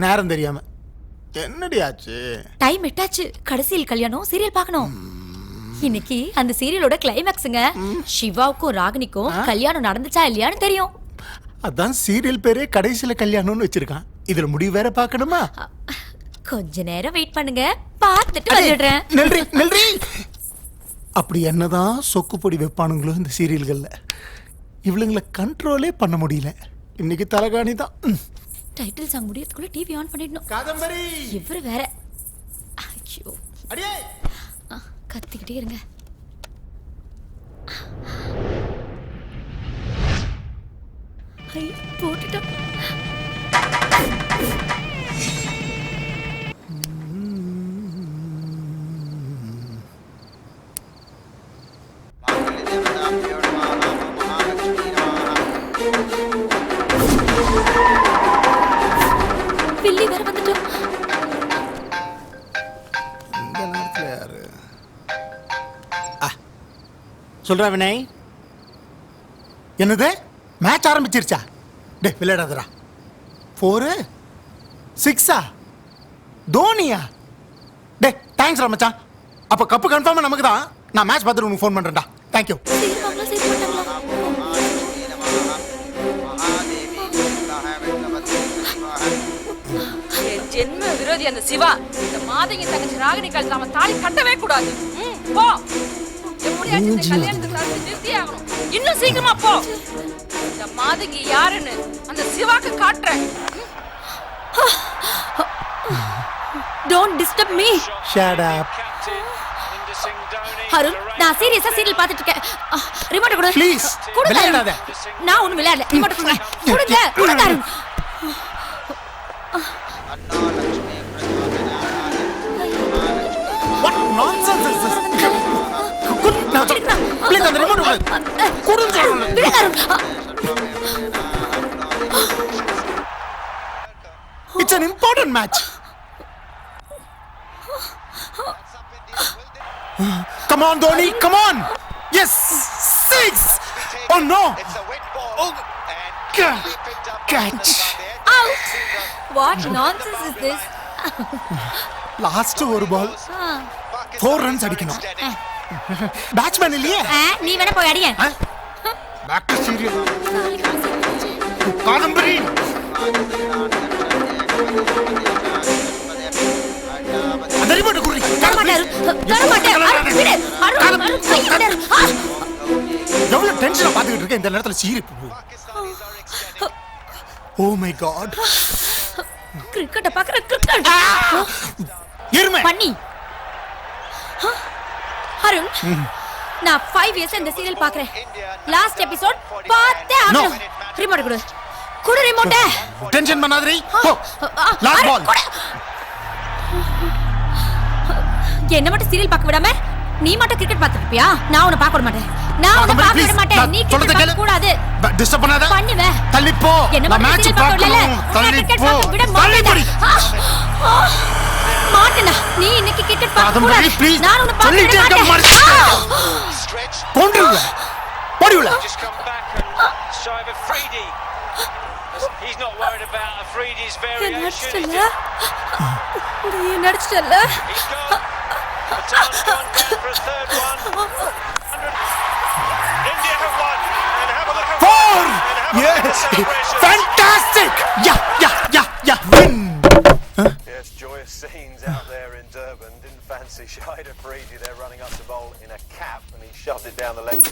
நேரம் தெரியாம என்னடி ஆச்சு? டைம் எட்டாச்சு. கடைசியில் கல்யாணம் சீரியல் பார்க்கணும். இன்னைக்கு அந்த சீரியலோட கிளைமேக்ஸ்ங்க. சிவாவுக்கும் ராகினிக்கும் கல்யாணம் நடந்துச்சா இல்லையான்னு தெரியும். அதான் சீரியல் பேரே கடைசியில கல்யாணம்னு வச்சிருக்கான். இதுல முடிவு வேற பார்க்கணுமா? கொஞ்ச நேரம் வெயிட் பண்ணுங்க, பார்த்துட்டு வந்துடுறேன். நன்றி நன்றி. அப்படி என்னதான் சொக்குப்பொடி வைப்பானுங்களோ இந்த சீரியல்கள்ல, இவளுங்களை கண்ட்ரோலே பண்ண முடியல. இன்னைக்கு தலகாணி தான். டைட்டில் சாங் முடியறதுக்குள்ள டிவி ஆன் பண்ணிடணும். காதம்பரி இவரு வேற. ஐயோ அடியே கத்திக்கிட்டே இருங்க. போட்டுட்டோம். பில்லி வேற வந்துட்டோம். இந்த நேரத்துல யாரு சொல்றா வினய்? என்னது மேட்ச் ஆரம்பிச்சிருச்சா? டே விளையாடாதடா. 4 6 தோனியா? டே தேங்க்ஸ் மச்சான். அப்ப கப்பு கன்ஃபார்மா நமக்கு தான். நான் மேட்ச் பார்த்துட்டு உனக்கு ஃபோன் பண்றேன்டா. Thank you. ஜென்ம விரோதி அந்த சிவா. இந்த மாதங்கி தங்கச்சி ராகினி கழுத்துல அவன் தாலி கட்டவே கூடாது. போ, எப்படியாச்சும் இந்த கல்யாணத்துக்கு நிறுத்தி ஆகணும். இன்னும் சீக்கிரமா போ. இந்த மாதங்கி யாருன்னு அந்த சிவாக்கு காட்டுறேன். Don't disturb me. Shut up. Arun, நான் சீரியஸா சீரியல் பார்த்துட்டு இருக்கேன். ரிமோட் கொடு ப்ளீஸ். விளையாடாத. நான் ஒண்ணும் விளையாடல. ரிமோட் கொடுங்க. கொடுங்க. கொடுங்க Arun. What nonsense is this? Good நான் ப்ளீஸ் அந்த ரிமோட் கொடுங்க சொல்றேன். விடுங்க Arun. It's an important match. Come on, Dhoni, come on. Yes, 6. Oh no. Oh, catch. Out. What nonsense is this? Last ஒரு பால் 4 ரன்ஸ் அடிக்கணும். பேட்ஸ்மேன் இல்லையே. நீ வேணா போய் அடிங்க. Back to serial. காதம்பரி. அந்த ரிமோட் குடி. தர மாட்டேன். விடு. அருண் கையில. எவ்வளவு டென்ஷனா பாத்துக்கிட்டு இருக்க இந்த நேரத்துல சீரியல். Oh my God. கிரிக்கெட்ட பாக்குற கிரிக்கெட். இருமே. பண்ணி. அருண், நான் 5 இயர்ஸ் இந்த சீரியல் பாக்குறேன். லாஸ்ட் எபிசோட் பார்த்தே ஆகணும். ரிமோட் கொடு. கொடு ரிமோட்ட. டென்ஷன் பண்ணாதீ. போ. Last ball. என்ன மட்டும் சீரியல் பார்க்க விடாம நீ மட்டும் கிரிக்கெட் பார்த்துப்பியா? நான் உன்னை பார்க்க விட மாட்டேன். நான் உன்னை பார்க்க விட மாட்டேன். நீ கிரிக்கெட் பார்க்க கூடாது. டிஸ்டர்ப் பண்ணாத. பண்ணுவே. தள்ளி போ. நான் மேட்ச் பார்க்கணும். தள்ளி போ. விட மாட்டேன். மாட்டேனா? நீ இன்னைக்கு கிரிக்கெட் பார்க்க கூடாது. நான் உன்னை பார்க்க விட மாட்டேன். கொன்றுங்க. போடுல. He's not worried about Afridi's variation. நீ நடிச்சல. Patan's gone down for a third one. India have won. And have a look at 4. Yes. Fantastic. Yeah. Win. Yes, joyous scenes out there in Durban. Didn't fancy Shahid Afridi there running up the bowl in a cap and he shoved it down the leg.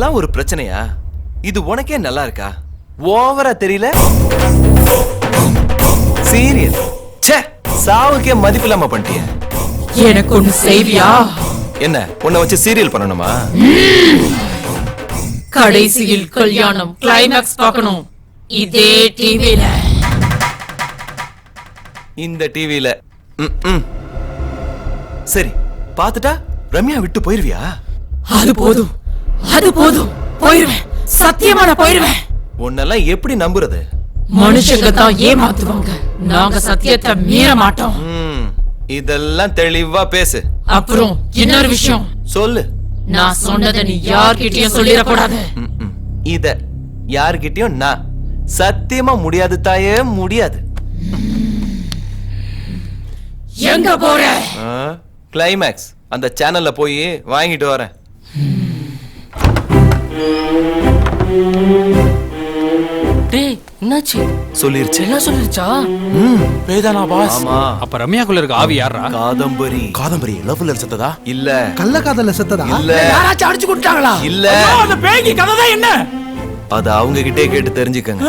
இதெல்லாம் ஒரு பிரச்சனையா? இது உனக்கே நல்லா இருக்கா? ஓவரா தெரியல? Serial ச்சே, சாவுக்கே மதிப்பு இல்லாம பண்ணிட்டிய. எனக்கு ஒண்ணு செய்வியா? என்ன உன்னை வச்சு சீரியல் பண்ணணுமா? கடைசியில் கல்யாணம் கிளைமாக்ஸ் பார்க்கணும் இதே டிவில. இந்த டிவில. சரி, பாத்துட்டா ரம்யா விட்டு போயிருவியா? அது போதும், அது போதும், போயிருவேன். சத்தியமா நான் போயிருவேன். உன்னெல்லாம் எப்படி நம்புறது? மனுஷங்க தான் ஏமாத்துவாங்க, நாங்க சத்தியத்தை மீற மாட்டோம். இதெல்லாம் தெளிவா பேசு. அப்புறம் இன்னொரு விஷயம் சொல்லு. நான் சொன்னதை நீ யார்கிட்டயும் சொல்லிடக்கூடாது. இத யார்கிட்டயும் நான் சத்தியமா முடியாது தாயே, முடியாது. எங்க போற? கிளைமேக்ஸ் அந்த சேனல்ல போய் வாங்கிட்டு வரேன். டேய் என்னாச்சு? சொல்லிருச்சு. எல்லாம் சொல்லிருச்சா? பேதானா பாஸ்? ஆமா. அப்ப ரம்யாக்குள்ள இருக்க ஆவி யாரா? காதம்பரி. காதம்பரி லவ்ல செத்ததா? இல்ல. கள்ள காதல்ல செத்ததா? இல்ல. யாராச்சும் அடிச்சு கொடுத்தாங்களா? இல்ல. அந்த பேய்க்கு கதை தான் என்ன? அத அவங்க கிட்டே கேட்டு தெரிஞ்சுக்கங்க.